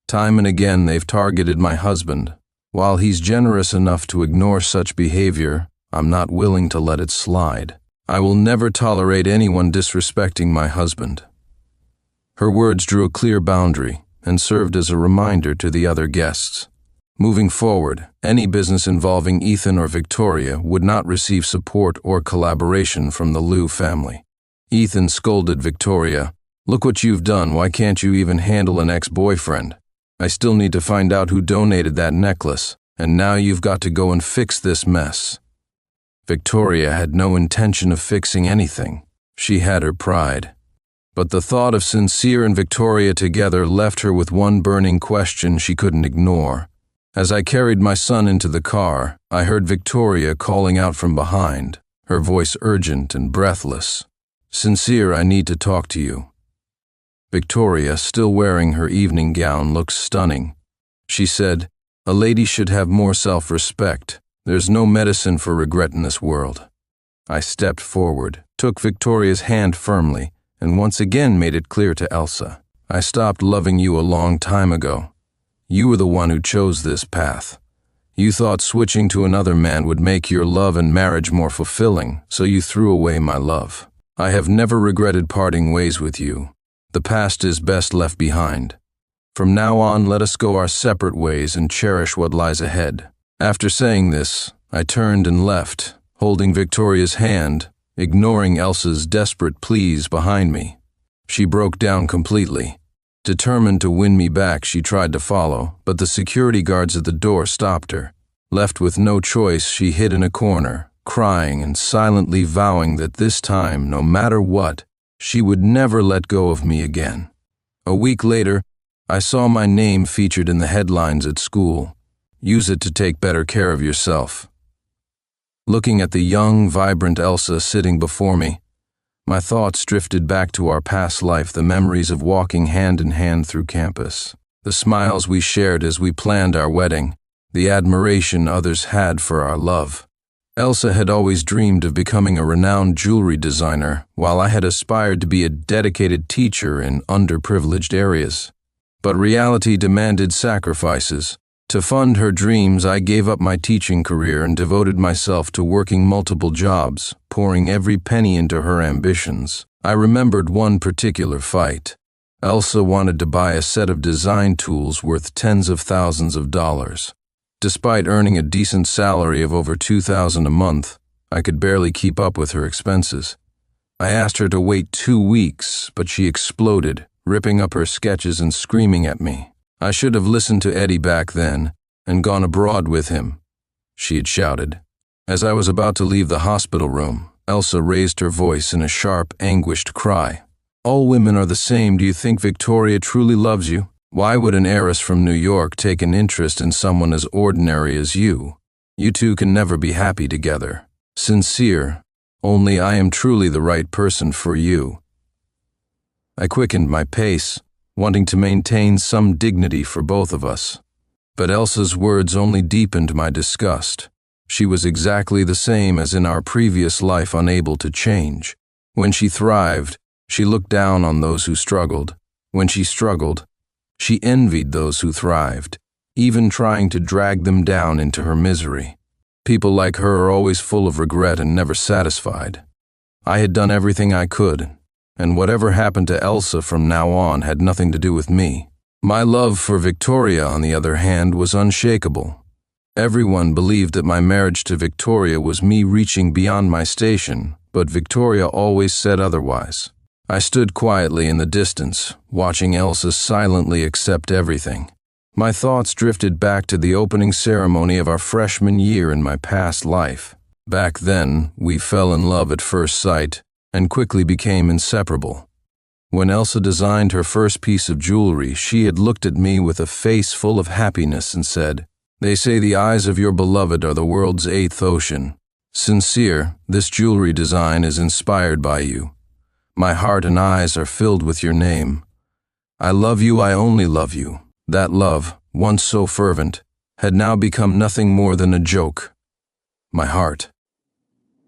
Time and again they've targeted my husband. While he's generous enough to ignore such behavior, I'm not willing to let it slide. I will never tolerate anyone disrespecting my husband." Her words drew a clear boundary and served as a reminder to the other guests. Moving forward, any business involving Ethan or Victoria would not receive support or collaboration from the Liu family. Ethan scolded Victoria, "Look what you've done. Why can't you even handle an ex-boyfriend? I still need to find out who donated that necklace, and now you've got to go and fix this mess." Victoria had no intention of fixing anything. She had her pride. But the thought of Sincere and Victoria together left her with one burning question she couldn't ignore. As I carried my son into the car, I heard Victoria calling out from behind, her voice urgent and breathless. "Sincere, I need to talk to you." Victoria, still wearing her evening gown, looked stunning. She said, "A lady should have more self-respect. There's no medicine for regret in this world." I stepped forward, took Victoria's hand firmly, and once again made it clear to Elsa, "I stopped loving you a long time ago. You were the one who chose this path. You thought switching to another man would make your love and marriage more fulfilling, so you threw away my love. I have never regretted parting ways with you. The past is best left behind. From now on, let us go our separate ways and cherish what lies ahead." After saying this, I turned and left, holding Victoria's hand, ignoring Elsa's desperate pleas behind me. She broke down completely. Determined to win me back, she tried to follow, but the security guards at the door stopped her. Left with no choice, she hid in a corner, crying and silently vowing that this time, no matter what, she would never let go of me again. A week later, I saw my name featured in the headlines at school. "Use it to take better care of yourself." Looking at the young, vibrant Elsa sitting before me, my thoughts drifted back to our past life, the memories of walking hand in hand through campus, the smiles we shared as we planned our wedding, the admiration others had for our love. Elsa had always dreamed of becoming a renowned jewelry designer, while I had aspired to be a dedicated teacher in underprivileged areas. But reality demanded sacrifices. To fund her dreams, I gave up my teaching career and devoted myself to working multiple jobs, pouring every penny into her ambitions. I remembered one particular fight. Elsa wanted to buy a set of design tools worth tens of thousands of dollars. Despite earning a decent salary of over $2,000 a month, I could barely keep up with her expenses. I asked her to wait 2 weeks, but she exploded, ripping up her sketches and screaming at me. "I should have listened to Eddie back then and gone abroad with him," she had shouted. As I was about to leave the hospital room, Elsa raised her voice in a sharp, anguished cry. All women are the same. Do you think Victoria truly loves you? Why would an heiress from New York take an interest in someone as ordinary as you? You two can never be happy together. Sincere, only I am truly the right person for you. I quickened my pace, wanting to maintain some dignity for both of us. But Elsa's words only deepened my disgust. She was exactly the same as in our previous life, unable to change. When she thrived, she looked down on those who struggled. When she struggled, she envied those who thrived, even trying to drag them down into her misery. People like her are always full of regret and never satisfied. I had done everything I could, and whatever happened to Elsa from now on had nothing to do with me. My love for Victoria, on the other hand, was unshakable. Everyone believed that my marriage to Victoria was me reaching beyond my station, but Victoria always said otherwise. I stood quietly in the distance, watching Elsa silently accept everything. My thoughts drifted back to the opening ceremony of our freshman year in my past life. Back then, we fell in love at first sight and quickly became inseparable. When Elsa designed her first piece of jewelry, she had looked at me with a face full of happiness and said, "They say the eyes of your beloved are the world's 8th ocean. Sincere, this jewelry design is inspired by you. My heart and eyes are filled with your name. I love you, I only love you." That love, once so fervent, had now become nothing more than a joke. My heart.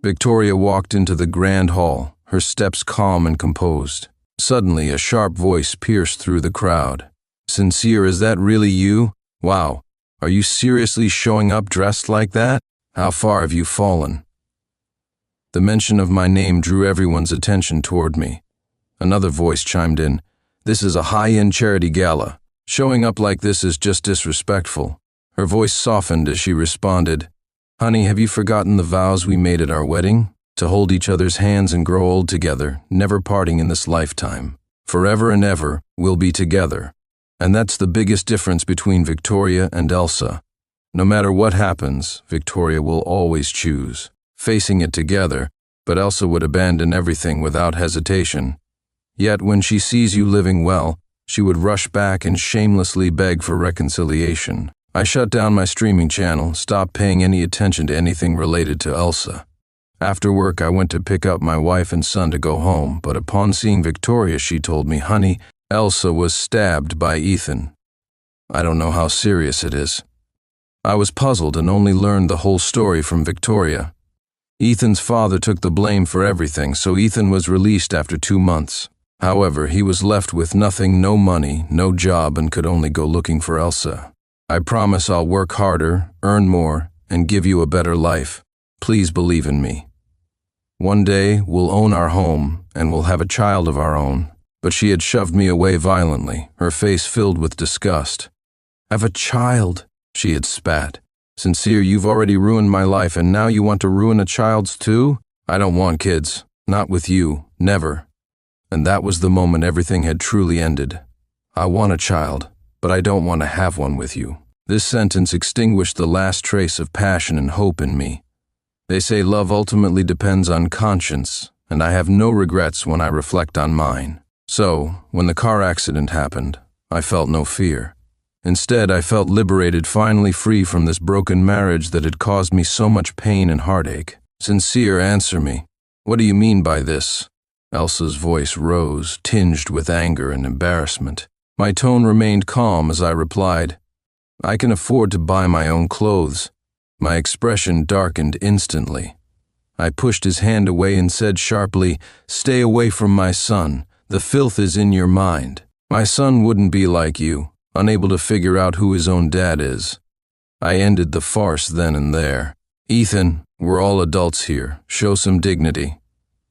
Victoria walked into the grand hall, her steps calm and composed. Suddenly, a sharp voice pierced through the crowd. "Sincere, is that really you? Wow, are you seriously showing up dressed like that? How far have you fallen?" The mention of my name drew everyone's attention toward me. Another voice chimed in, "This is a high-end charity gala. Showing up like this is just disrespectful." Her voice softened as she responded, "Honey, have you forgotten the vows we made at our wedding? To hold each other's hands and grow old together, never parting in this lifetime. Forever and ever, we'll be together. And that's the biggest difference between Victoria and Elsa. No matter what happens, Victoria will always choose facing it together, but Elsa would abandon everything without hesitation. Yet when she sees you living well, she would rush back and shamelessly beg for reconciliation." I shut down my streaming channel, stopped paying any attention to anything related to Elsa. After work, I went to pick up my wife and son to go home, but upon seeing Victoria, she told me, "Honey, Elsa was stabbed by Ethan." I don't know how serious it is. I was puzzled and only learned the whole story from Victoria. Ethan's father took the blame for everything, so Ethan was released after 2 months. However, he was left with nothing, no money, no job, and could only go looking for Elsa. "I promise I'll work harder, earn more, and give you a better life. Please believe in me. One day, we'll own our home, and we'll have a child of our own." But she had shoved me away violently, her face filled with disgust. "Have a child," she had spat. "Sincere, you've already ruined my life, and now you want to ruin a child's too? I don't want kids. Not with you. Never." And that was the moment everything had truly ended. "I want a child, but I don't want to have one with you." This sentence extinguished the last trace of passion and hope in me. They say love ultimately depends on conscience, and I have no regrets when I reflect on mine. So, when the car accident happened, I felt no fear. Instead, I felt liberated, finally free from this broken marriage that had caused me so much pain and heartache. "Sincere, answer me. What do you mean by this?" Elsa's voice rose, tinged with anger and embarrassment. My tone remained calm as I replied, "I can afford to buy my own clothes." My expression darkened instantly. I pushed his hand away and said sharply, "Stay away from my son. The filth is in your mind. My son wouldn't be like you, unable to figure out who his own dad is." I ended the farce then and there. "Ethan, we're all adults here. Show some dignity."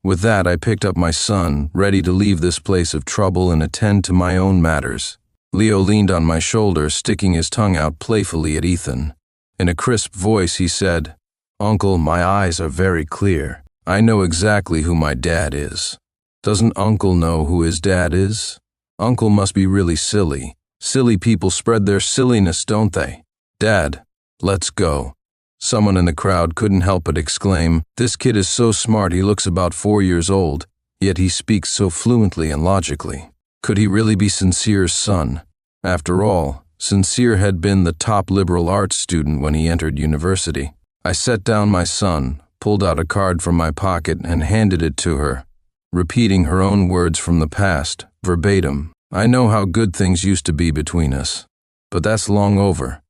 With that, I picked up my son, ready to leave this place of trouble and attend to my own matters. Leo leaned on my shoulder, sticking his tongue out playfully at Ethan. In a crisp voice, he said, "Uncle, my eyes are very clear. I know exactly who my dad is." Doesn't Uncle know who his dad is? Uncle must be really silly. Silly people spread their silliness, don't they? "Dad, let's go." Someone in the crowd couldn't help but exclaim, "This kid is so smart he looks about 4 years old, yet he speaks so fluently and logically. Could he really be Sincere's son?" After all, Sincere had been the top liberal arts student when he entered university. I set down my son, pulled out a card from my pocket and handed it to her, repeating her own words from the past, verbatim. "I know how good things used to be between us, but that's long over.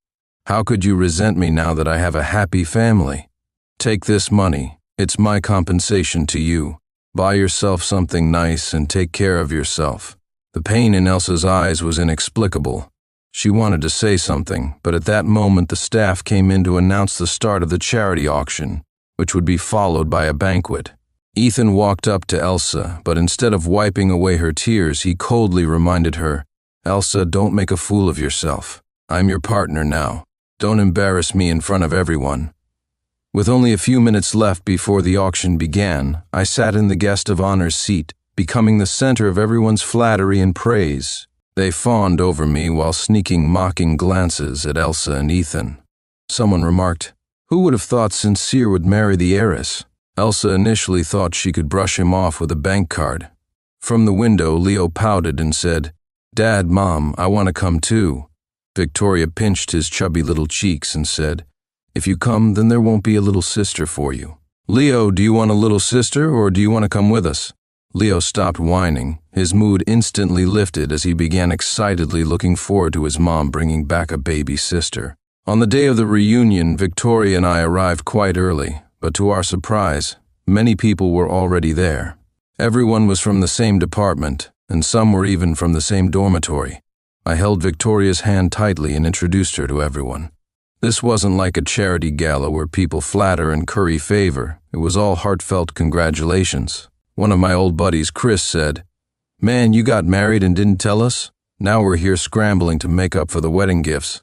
How could you resent me now that I have a happy family? Take this money. It's my compensation to you. Buy yourself something nice and take care of yourself." The pain in Elsa's eyes was inexplicable. She wanted to say something, but at that moment the staff came in to announce the start of the charity auction, which would be followed by a banquet. Ethan walked up to Elsa, but instead of wiping away her tears, he coldly reminded her, "Elsa, don't make a fool of yourself. I'm your partner now. Don't embarrass me in front of everyone." With only a few minutes left before the auction began, I sat in the guest of honor's seat, becoming the center of everyone's flattery and praise. They fawned over me while sneaking mocking glances at Elsa and Ethan. Someone remarked, "Who would have thought Sincere would marry the heiress?" Elsa initially thought she could brush him off with a bank card. From the window, Leo pouted and said, "Dad, Mom, I want to come too." Victoria pinched his chubby little cheeks and said, "If you come, then there won't be a little sister for you." "Leo, do you want a little sister or do you want to come with us?" Leo stopped whining. His mood instantly lifted as he began excitedly looking forward to his mom bringing back a baby sister. On the day of the reunion, Victoria and I arrived quite early, but to our surprise, many people were already there. Everyone was from the same department, and some were even from the same dormitory. I held Victoria's hand tightly and introduced her to everyone. This wasn't like a charity gala where people flatter and curry favor. It was all heartfelt congratulations. One of my old buddies, Chris, said, "Man, you got married and didn't tell us? Now we're here scrambling to make up for the wedding gifts."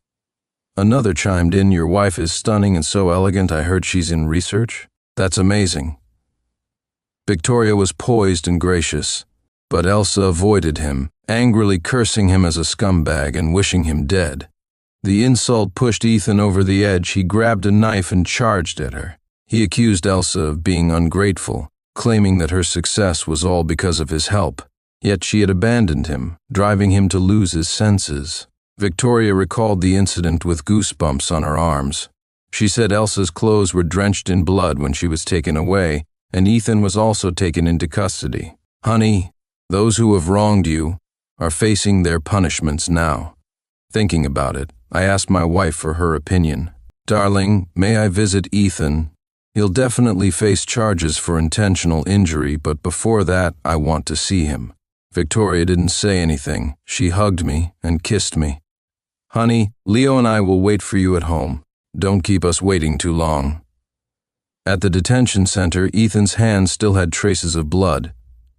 Another chimed in, "Your wife is stunning and so elegant, I heard she's in research. That's amazing." Victoria was poised and gracious, but Elsa avoided him, angrily cursing him as a scumbag and wishing him dead. The insult pushed Ethan over the edge. He grabbed a knife and charged at her. He accused Elsa of being ungrateful, claiming that her success was all because of his help. Yet she had abandoned him, driving him to lose his senses. Victoria recalled the incident with goosebumps on her arms. She said Elsa's clothes were drenched in blood when she was taken away, and Ethan was also taken into custody. "Honey, those who have wronged you are facing their punishments now." Thinking about it, I asked my wife for her opinion. "Darling, may I visit Ethan? He'll definitely face charges for intentional injury, but before that, I want to see him." Victoria didn't say anything. She hugged me and kissed me. "Honey, Leo and I will wait for you at home. Don't keep us waiting too long." At the detention center, Ethan's hands still had traces of blood.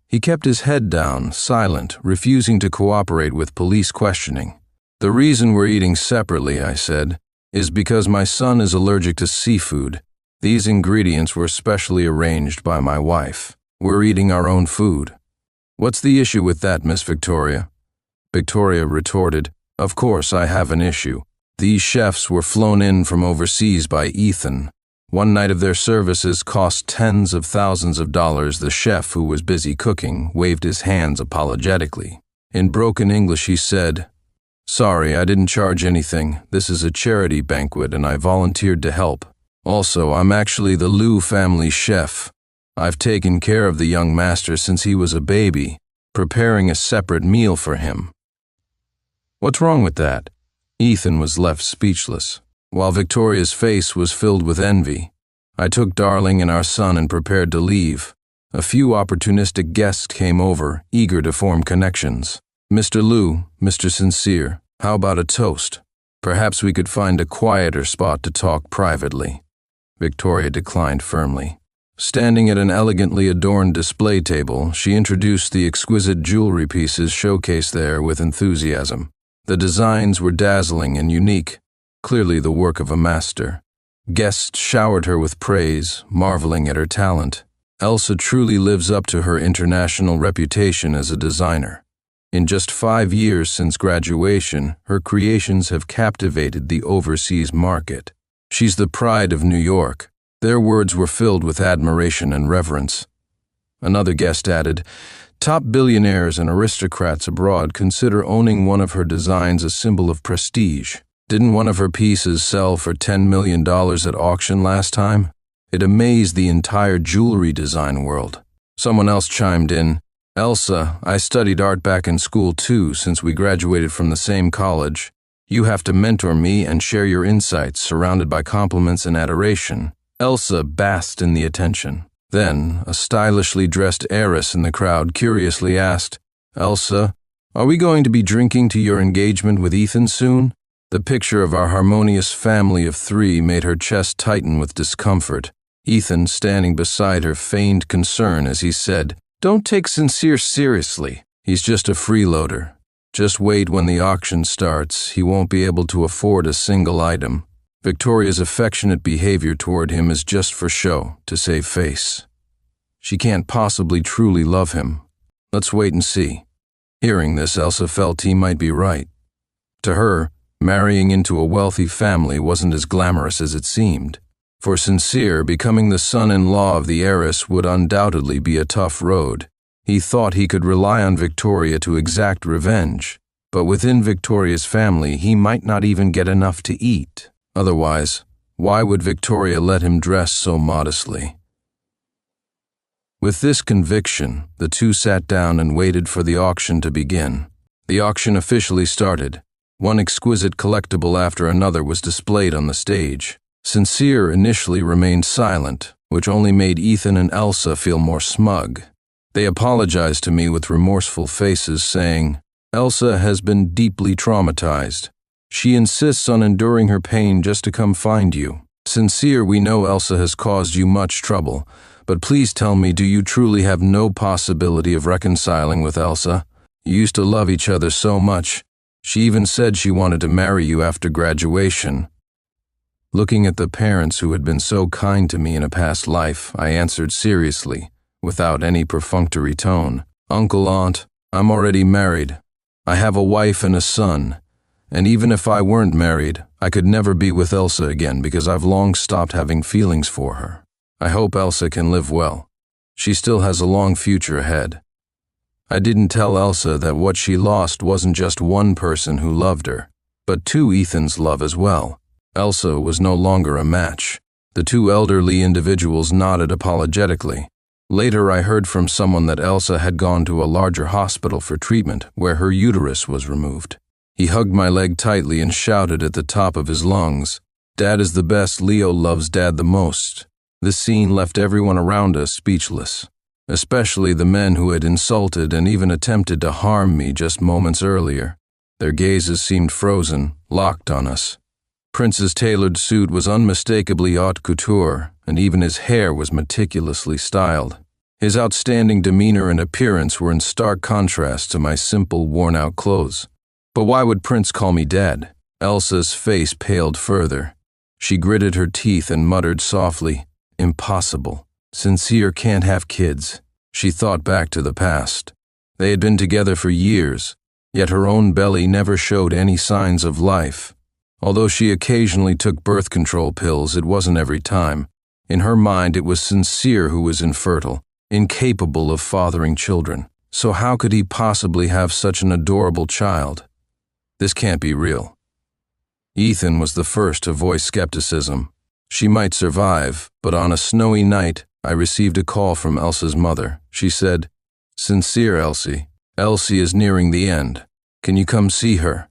He kept his head down, silent, refusing to cooperate with police questioning. "The reason we're eating separately," I said, "is because my son is allergic to seafood. These ingredients were specially arranged by my wife. We're eating our own food." "What's the issue with that, Miss Victoria?" Victoria retorted, "Of course I have an issue. These chefs were flown in from overseas by Ethan. One night of their services cost tens of thousands of dollars. The chef, who was busy cooking, waved his hands apologetically. In broken English he said, "Sorry, I didn't charge anything. This is a charity banquet and I volunteered to help. Also, I'm actually the Liu family chef. I've taken care of the young master since he was a baby, preparing a separate meal for him." "What's wrong with that?" Ethan was left speechless, while Victoria's face was filled with envy. I took Darling and our son and prepared to leave. A few opportunistic guests came over, eager to form connections. "Mr. Liu, Mr. Sincere, how about a toast? Perhaps we could find a quieter spot to talk privately." Victoria declined firmly. Standing at an elegantly adorned display table, she introduced the exquisite jewelry pieces showcased there with enthusiasm. The designs were dazzling and unique, clearly the work of a master. Guests showered her with praise, marveling at her talent. Elsa truly lives up to her international reputation as a designer. In just 5 years since graduation, her creations have captivated the overseas market. She's the pride of New York." Their words were filled with admiration and reverence. Another guest added, "Top billionaires and aristocrats abroad consider owning one of her designs a symbol of prestige. Didn't one of her pieces sell for $10 million at auction last time?" It amazed the entire jewelry design world. Someone else chimed in, "Elsa, I studied art back in school too since we graduated from the same college. You have to mentor me and share your insights surrounded by compliments and adoration." Elsa basked in the attention. Then, a stylishly dressed heiress in the crowd curiously asked, "Elsa, are we going to be drinking to your engagement with Ethan soon?" The picture of our harmonious family of 3 made her chest tighten with discomfort. Ethan, standing beside her, feigned concern as he said, "Don't take Sincere seriously. He's just a freeloader. Just wait when the auction starts. He won't be able to afford a single item. Victoria's affectionate behavior toward him is just for show, to save face. She can't possibly truly love him. Let's wait and see." Hearing this, Elsa felt he might be right. To her, marrying into a wealthy family wasn't as glamorous as it seemed. For Sincere, becoming the son-in-law of the heiress would undoubtedly be a tough road. He thought he could rely on Victoria to exact revenge, but within Victoria's family he might not even get enough to eat. Otherwise, why would Victoria let him dress so modestly? With this conviction, the two sat down and waited for the auction to begin. The auction officially started. One exquisite collectible after another was displayed on the stage. Sincere initially remained silent, which only made Ethan and Elsa feel more smug. They apologized to me with remorseful faces, saying, "Elsa has been deeply traumatized. She insists on enduring her pain just to come find you. Sincere, we know Elsa has caused you much trouble, but please tell me, do you truly have no possibility of reconciling with Elsa? You used to love each other so much. She even said she wanted to marry you after graduation." Looking at the parents who had been so kind to me in a past life, I answered seriously, without any perfunctory tone, "Uncle, Aunt, I'm already married. I have a wife and a son. And even if I weren't married, I could never be with Elsa again because I've long stopped having feelings for her. I hope Elsa can live well. She still has a long future ahead." I didn't tell Elsa that what she lost wasn't just one person who loved her, but 2 Ethans' love as well. Elsa was no longer a match. The 2 elderly individuals nodded apologetically. Later I heard from someone that Elsa had gone to a larger hospital for treatment where her uterus was removed. He hugged my leg tightly and shouted at the top of his lungs, "Dad is the best, Leo loves Dad the most." This scene left everyone around us speechless, especially the men who had insulted and even attempted to harm me just moments earlier. Their gazes seemed frozen, locked on us. Prince's tailored suit was unmistakably haute couture, and even his hair was meticulously styled. His outstanding demeanor and appearance were in stark contrast to my simple, worn-out clothes. But why would Prince call me Dad? Elsa's face paled further. She gritted her teeth and muttered softly, "Impossible. Sincere can't have kids." She thought back to the past. They had been together for years, yet her own belly never showed any signs of life. Although she occasionally took birth control pills, it wasn't every time. In her mind, it was Sincere who was infertile, incapable of fathering children. So how could he possibly have such an adorable child? This can't be real. Ethan was the first to voice skepticism. She might survive, but on a snowy night, I received a call from Elsa's mother. She said, "Sincere, Elsie. Elsie is nearing the end. Can you come see her?"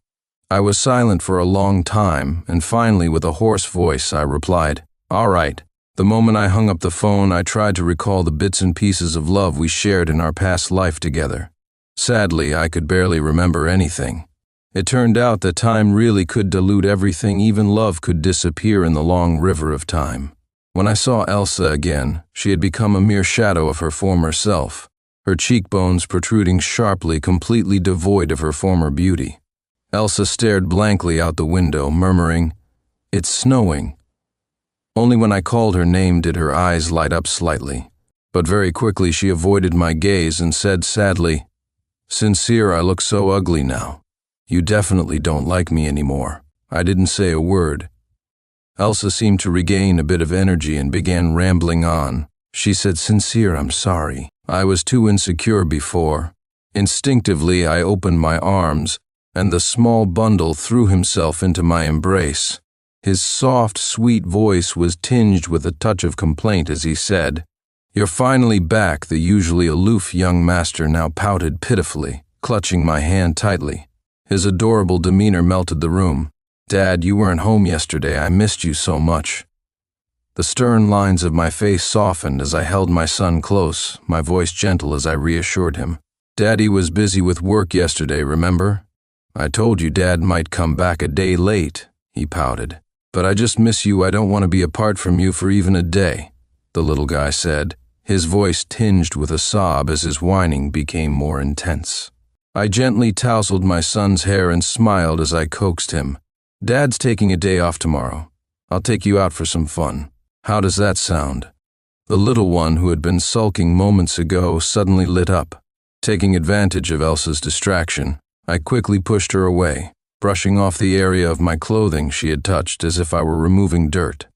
I was silent for a long time, and finally, with a hoarse voice, I replied, "All right." The moment I hung up the phone, I tried to recall the bits and pieces of love we shared in our past life together. Sadly, I could barely remember anything. It turned out that time really could dilute everything, even love could disappear in the long river of time. When I saw Elsa again, she had become a mere shadow of her former self, her cheekbones protruding sharply, completely devoid of her former beauty. Elsa stared blankly out the window, murmuring, "It's snowing." Only when I called her name did her eyes light up slightly, but very quickly she avoided my gaze and said sadly, "Sincere, I look so ugly now. You definitely don't like me anymore." I didn't say a word. Elsa seemed to regain a bit of energy and began rambling on. She said, "Sincere, I'm sorry. I was too insecure before." Instinctively, I opened my arms, and the small bundle threw himself into my embrace. His soft, sweet voice was tinged with a touch of complaint as he said, "You're finally back." The usually aloof young master now pouted pitifully, clutching my hand tightly. His adorable demeanor melted the room. "Dad, you weren't home yesterday. I missed you so much." The stern lines of my face softened as I held my son close, my voice gentle as I reassured him. "Daddy was busy with work yesterday, remember? I told you Dad might come back a day late," he pouted. "But I just miss you. I don't want to be apart from you for even a day," the little guy said, his voice tinged with a sob as his whining became more intense. I gently tousled my son's hair and smiled as I coaxed him. "Dad's taking a day off tomorrow. I'll take you out for some fun. How does that sound?" The little one, who had been sulking moments ago, suddenly lit up. Taking advantage of Elsa's distraction, I quickly pushed her away, brushing off the area of my clothing she had touched as if I were removing dirt.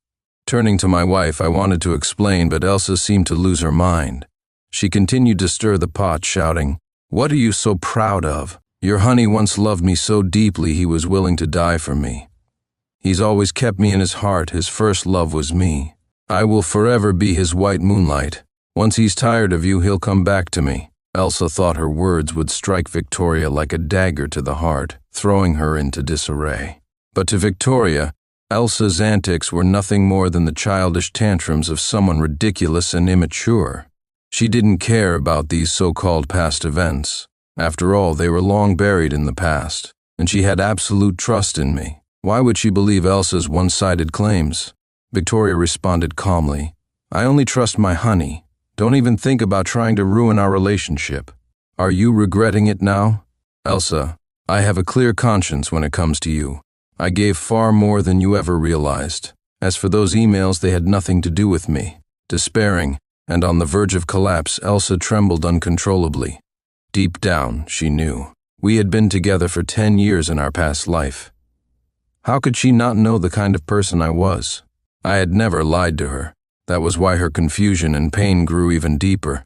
Turning to my wife, I wanted to explain, but Elsa seemed to lose her mind. She continued to stir the pot, shouting, "What are you so proud of? Your honey once loved me so deeply he was willing to die for me. He's always kept me in his heart. His first love was me. I will forever be his white moonlight. Once he's tired of you, he'll come back to me." Elsa thought her words would strike Victoria like a dagger to the heart, throwing her into disarray. But to Victoria, Elsa's antics were nothing more than the childish tantrums of someone ridiculous and immature. She didn't care about these so-called past events. After all, they were long buried in the past, and she had absolute trust in me. Why would she believe Elsa's one-sided claims? Victoria responded calmly, "I only trust my honey. Don't even think about trying to ruin our relationship. Are you regretting it now?" "Elsa, I have a clear conscience when it comes to you. I gave far more than you ever realized. As for those emails, they had nothing to do with me." Despairing, and on the verge of collapse, Elsa trembled uncontrollably. Deep down, she knew. We had been together for 10 years in our past life. How could she not know the kind of person I was? I had never lied to her. That was why her confusion and pain grew even deeper.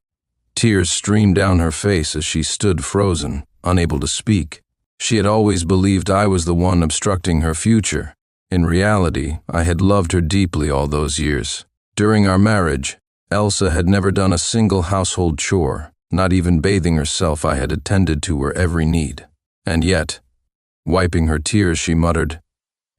Tears streamed down her face as she stood frozen, unable to speak. She had always believed I was the one obstructing her future. In reality, I had loved her deeply all those years. During our marriage, Elsa had never done a single household chore. Not even bathing herself, I had attended to her every need. And yet, wiping her tears, she muttered,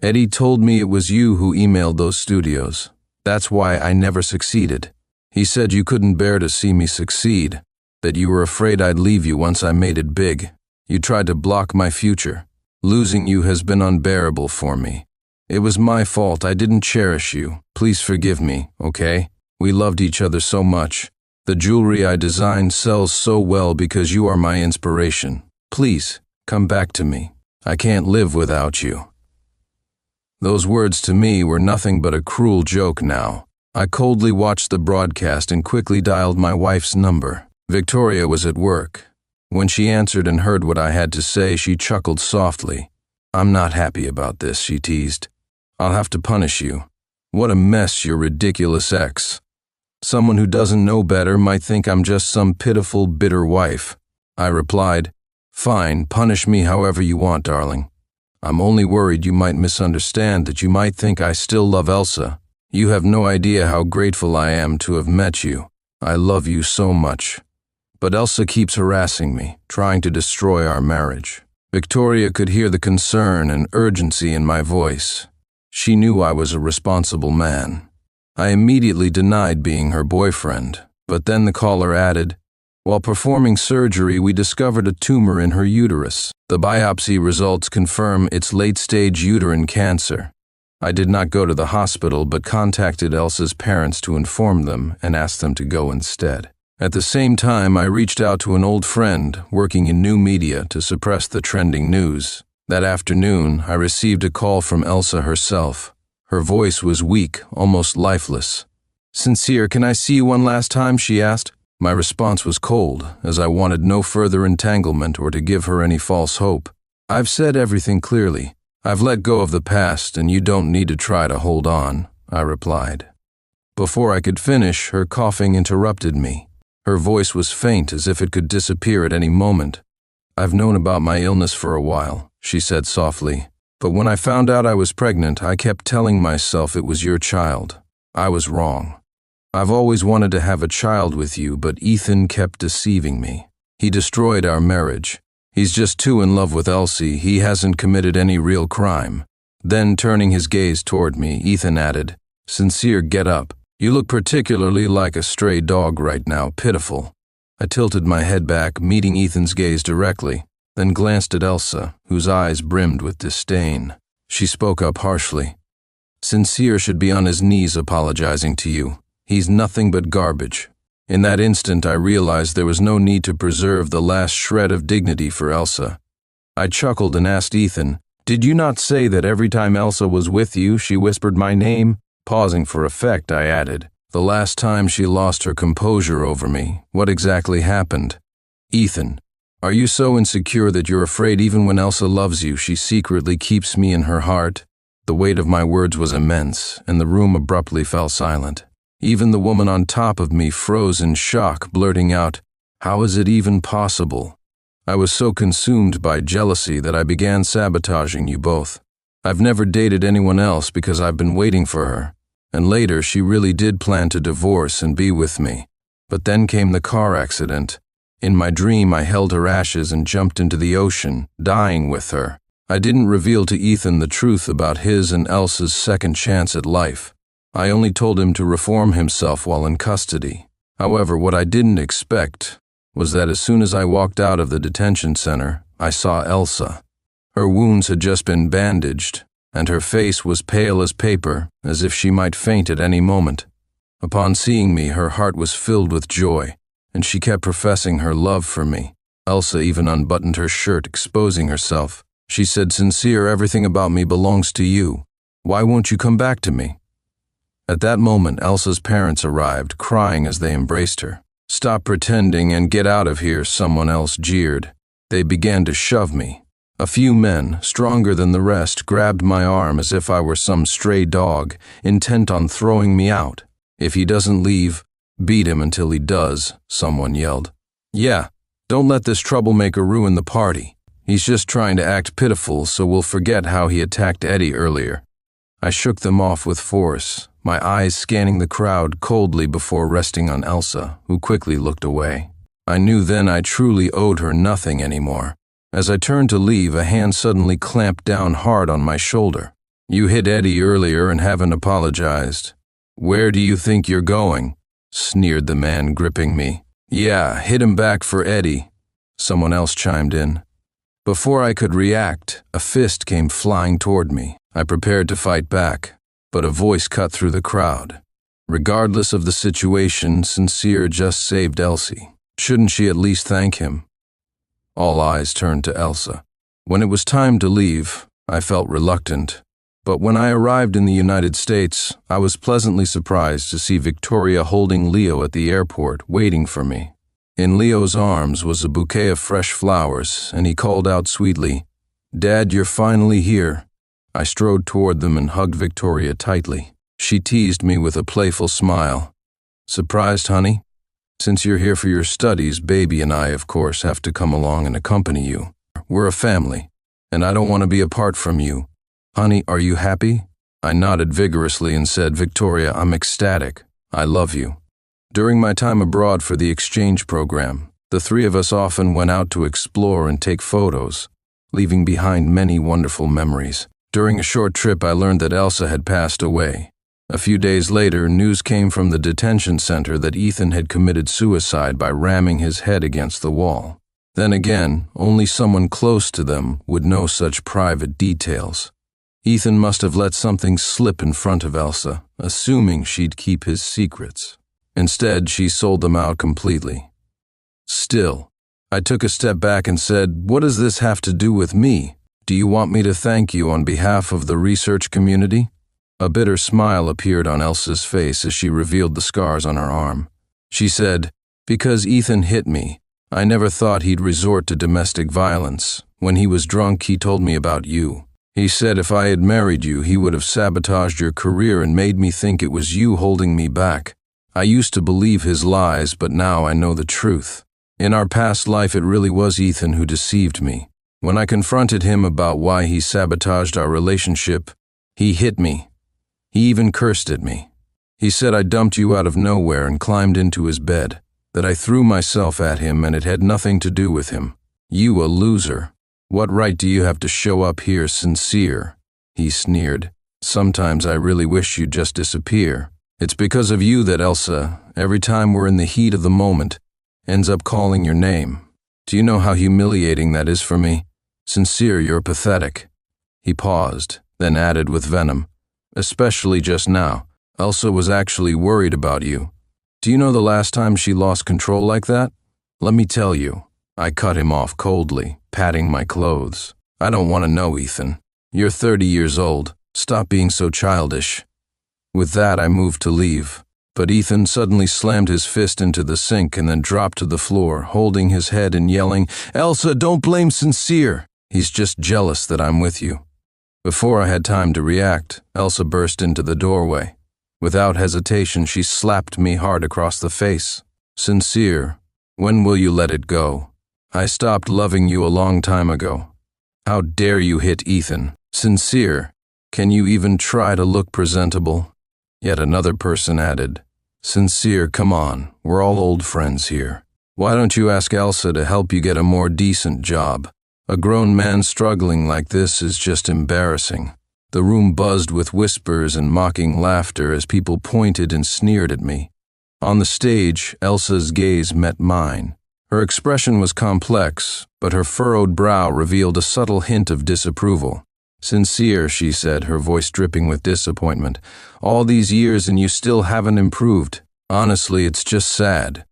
"Eddie told me it was you who emailed those studios. That's why I never succeeded. He said you couldn't bear to see me succeed, that you were afraid I'd leave you once I made it big. You tried to block my future. Losing you has been unbearable for me. It was my fault. I didn't cherish you. Please forgive me, okay? We loved each other so much. The jewelry I designed sells so well because you are my inspiration. Please, come back to me. I can't live without you." Those words to me were nothing but a cruel joke now. I coldly watched the broadcast and quickly dialed my wife's number. Victoria was at work. When she answered and heard what I had to say, she chuckled softly. "I'm not happy about this," she teased. "I'll have to punish you. What a mess, your ridiculous ex. Someone who doesn't know better might think I'm just some pitiful, bitter wife." I replied, "Fine, punish me however you want, darling. I'm only worried you might misunderstand, that you might think I still love Elsa. You have no idea how grateful I am to have met you. I love you so much. But Elsa keeps harassing me, trying to destroy our marriage." Victoria could hear the concern and urgency in my voice. She knew I was a responsible man. I immediately denied being her boyfriend, but then the caller added, "While performing surgery, we discovered a tumor in her uterus. The biopsy results confirm it's late-stage uterine cancer. I did not go to the hospital, but contacted Elsa's parents to inform them and asked them to go instead. At the same time, I reached out to an old friend working in new media to suppress the trending news. That afternoon, I received a call from Elsa herself. Her voice was weak, almost lifeless. "Sincere, can I see you one last time?" she asked. My response was cold, as I wanted no further entanglement or to give her any false hope. "I've said everything clearly. I've let go of the past and you don't need to try to hold on, I replied. Before I could finish, her coughing interrupted me. Her voice was faint as if it could disappear at any moment. I've known about my illness for a while, she said softly. But when I found out I was pregnant, I kept telling myself it was your child. I was wrong. I've always wanted to have a child with you, but Ethan kept deceiving me. He destroyed our marriage. He's just too in love with Elsie. He hasn't committed any real crime. Then, turning his gaze toward me, Ethan added, Sincere, get up. You look particularly like a stray dog right now, pitiful. I tilted my head back, meeting Ethan's gaze directly, then glanced at Elsa, whose eyes brimmed with disdain. She spoke up harshly. Sincere should be on his knees apologizing to you. He's nothing but garbage. In that instant, I realized there was no need to preserve the last shred of dignity for Elsa. I chuckled and asked Ethan, Did you not say that every time Elsa was with you, she whispered my name? Pausing for effect, I added, The last time she lost her composure over me, what exactly happened? Ethan, are you so insecure that you're afraid even when Elsa loves you, she secretly keeps me in her heart? The weight of my words was immense, and the room abruptly fell silent. Even the woman on top of me froze in shock, blurting out, How is it even possible? I was so consumed by jealousy that I began sabotaging you both. I've never dated anyone else because I've been waiting for her, and later she really did plan to divorce and be with me. But then came the car accident. In my dream, I held her ashes and jumped into the ocean, dying with her. I didn't reveal to Ethan the truth about his and Elsa's second chance at life. I only told him to reform himself while in custody. However, what I didn't expect was that as soon as I walked out of the detention center, I saw Elsa. Her wounds had just been bandaged, and her face was pale as paper, as if she might faint at any moment. Upon seeing me, her heart was filled with joy, and she kept professing her love for me. Elsa even unbuttoned her shirt, exposing herself. She said, Sincere, everything about me belongs to you. Why won't you come back to me? At that moment, Elsa's parents arrived, crying as they embraced her. Stop pretending and get out of here, someone else jeered. They began to shove me. A few men, stronger than the rest, grabbed my arm as if I were some stray dog, intent on throwing me out. If he doesn't leave, beat him until he does, someone yelled. Yeah, don't let this troublemaker ruin the party. He's just trying to act pitiful so we'll forget how he attacked Eddie earlier. I shook them off with force, my eyes scanning the crowd coldly before resting on Elsa, who quickly looked away. I knew then I truly owed her nothing anymore. As I turned to leave, a hand suddenly clamped down hard on my shoulder. You hit Eddie earlier and haven't apologized. Where do you think you're going? Sneered the man, gripping me. Yeah, hit him back for Eddie. Someone else chimed in. Before I could react, a fist came flying toward me. I prepared to fight back, but a voice cut through the crowd. Regardless of the situation, Sincere just saved Elsie. Shouldn't she at least thank him? All eyes turned to Elsa. When it was time to leave, I felt reluctant. But when I arrived in the United States, I was pleasantly surprised to see Victoria holding Leo at the airport, waiting for me. In Leo's arms was a bouquet of fresh flowers, and he called out sweetly, Dad, you're finally here. I strode toward them and hugged Victoria tightly. She teased me with a playful smile. Surprised, honey? Since you're here for your studies, Baby and I, of course, have to come along and accompany you. We're a family, and I don't want to be apart from you. Honey, are you happy? I nodded vigorously and said, Victoria, I'm ecstatic. I love you. During my time abroad for the exchange program, the three of us often went out to explore and take photos, leaving behind many wonderful memories. During a short trip, I learned that Elsa had passed away. A few days later, news came from the detention center that Ethan had committed suicide by ramming his head against the wall. Then again, only someone close to them would know such private details. Ethan must have let something slip in front of Elsa, assuming she'd keep his secrets. Instead, she sold them out completely. Still, I took a step back and said, what does this have to do with me? Do you want me to thank you on behalf of the research community? A bitter smile appeared on Elsa's face as she revealed the scars on her arm. She said, Because Ethan hit me, I never thought he'd resort to domestic violence. When he was drunk, he told me about you. He said if I had married you, he would have sabotaged your career and made me think it was you holding me back. I used to believe his lies, but now I know the truth. In our past life, it really was Ethan who deceived me. When I confronted him about why he sabotaged our relationship, he hit me. He even cursed at me. He said I dumped you out of nowhere and climbed into his bed, that I threw myself at him and it had nothing to do with him. You a loser. What right do you have to show up here sincere? He sneered. Sometimes I really wish you'd just disappear. It's because of you that Elsa, every time we're in the heat of the moment, ends up calling your name. Do you know how humiliating that is for me? Sincere, you're pathetic. He paused, then added with venom, especially just now. Elsa was actually worried about you. Do you know the last time she lost control like that? Let me tell you. I cut him off coldly, patting my clothes. I don't want to know, Ethan. You're 30 years old. Stop being so childish. With that, I moved to leave. But Ethan suddenly slammed his fist into the sink and then dropped to the floor, holding his head and yelling, "Elsa, don't blame Sincere. He's just jealous that I'm with you." Before I had time to react, Elsa burst into the doorway. Without hesitation, she slapped me hard across the face. "Sincere, when will you let it go? I stopped loving you a long time ago. How dare you hit Ethan? Sincere, can you even try to look presentable?" Yet another person added, "Sincere, come on, we're all old friends here. Why don't you ask Elsa to help you get a more decent job? A grown man struggling like this is just embarrassing." The room buzzed with whispers and mocking laughter as people pointed and sneered at me. On the stage, Elsa's gaze met mine. Her expression was complex, but her furrowed brow revealed a subtle hint of disapproval. "Sincere," she said, her voice dripping with disappointment. "All these years and you still haven't improved. Honestly, it's just sad."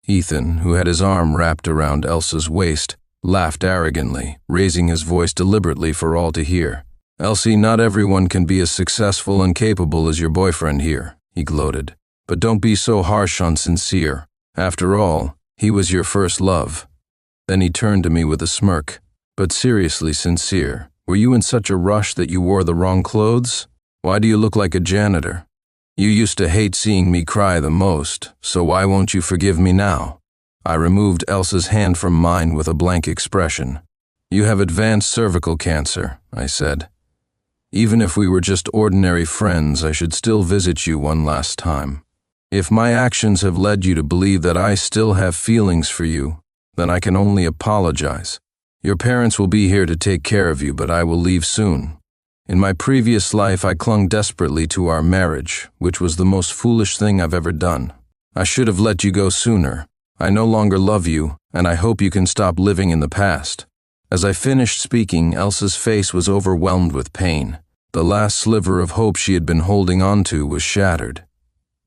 Ethan, who had his arm wrapped around Elsa's waist, laughed arrogantly, raising his voice deliberately for all to hear. "Elsie, not everyone can be as successful and capable as your boyfriend here," he gloated. "But don't be so harsh on Sincere. After all, he was your first love." Then he turned to me with a smirk. "But seriously, Sincere, were you in such a rush that you wore the wrong clothes? Why do you look like a janitor? You used to hate seeing me cry the most, so why won't you forgive me now?" I removed Elsa's hand from mine with a blank expression. "You have advanced cervical cancer," I said. "Even if we were just ordinary friends, I should still visit you one last time. If my actions have led you to believe that I still have feelings for you, then I can only apologize. Your parents will be here to take care of you, but I will leave soon. In my previous life, I clung desperately to our marriage, which was the most foolish thing I've ever done. I should have let you go sooner. I no longer love you, and I hope you can stop living in the past." As I finished speaking, Elsa's face was overwhelmed with pain. The last sliver of hope she had been holding on to was shattered.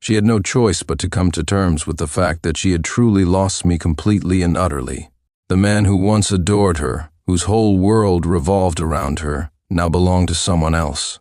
She had no choice but to come to terms with the fact that she had truly lost me completely and utterly. The man who once adored her, whose whole world revolved around her, now belonged to someone else.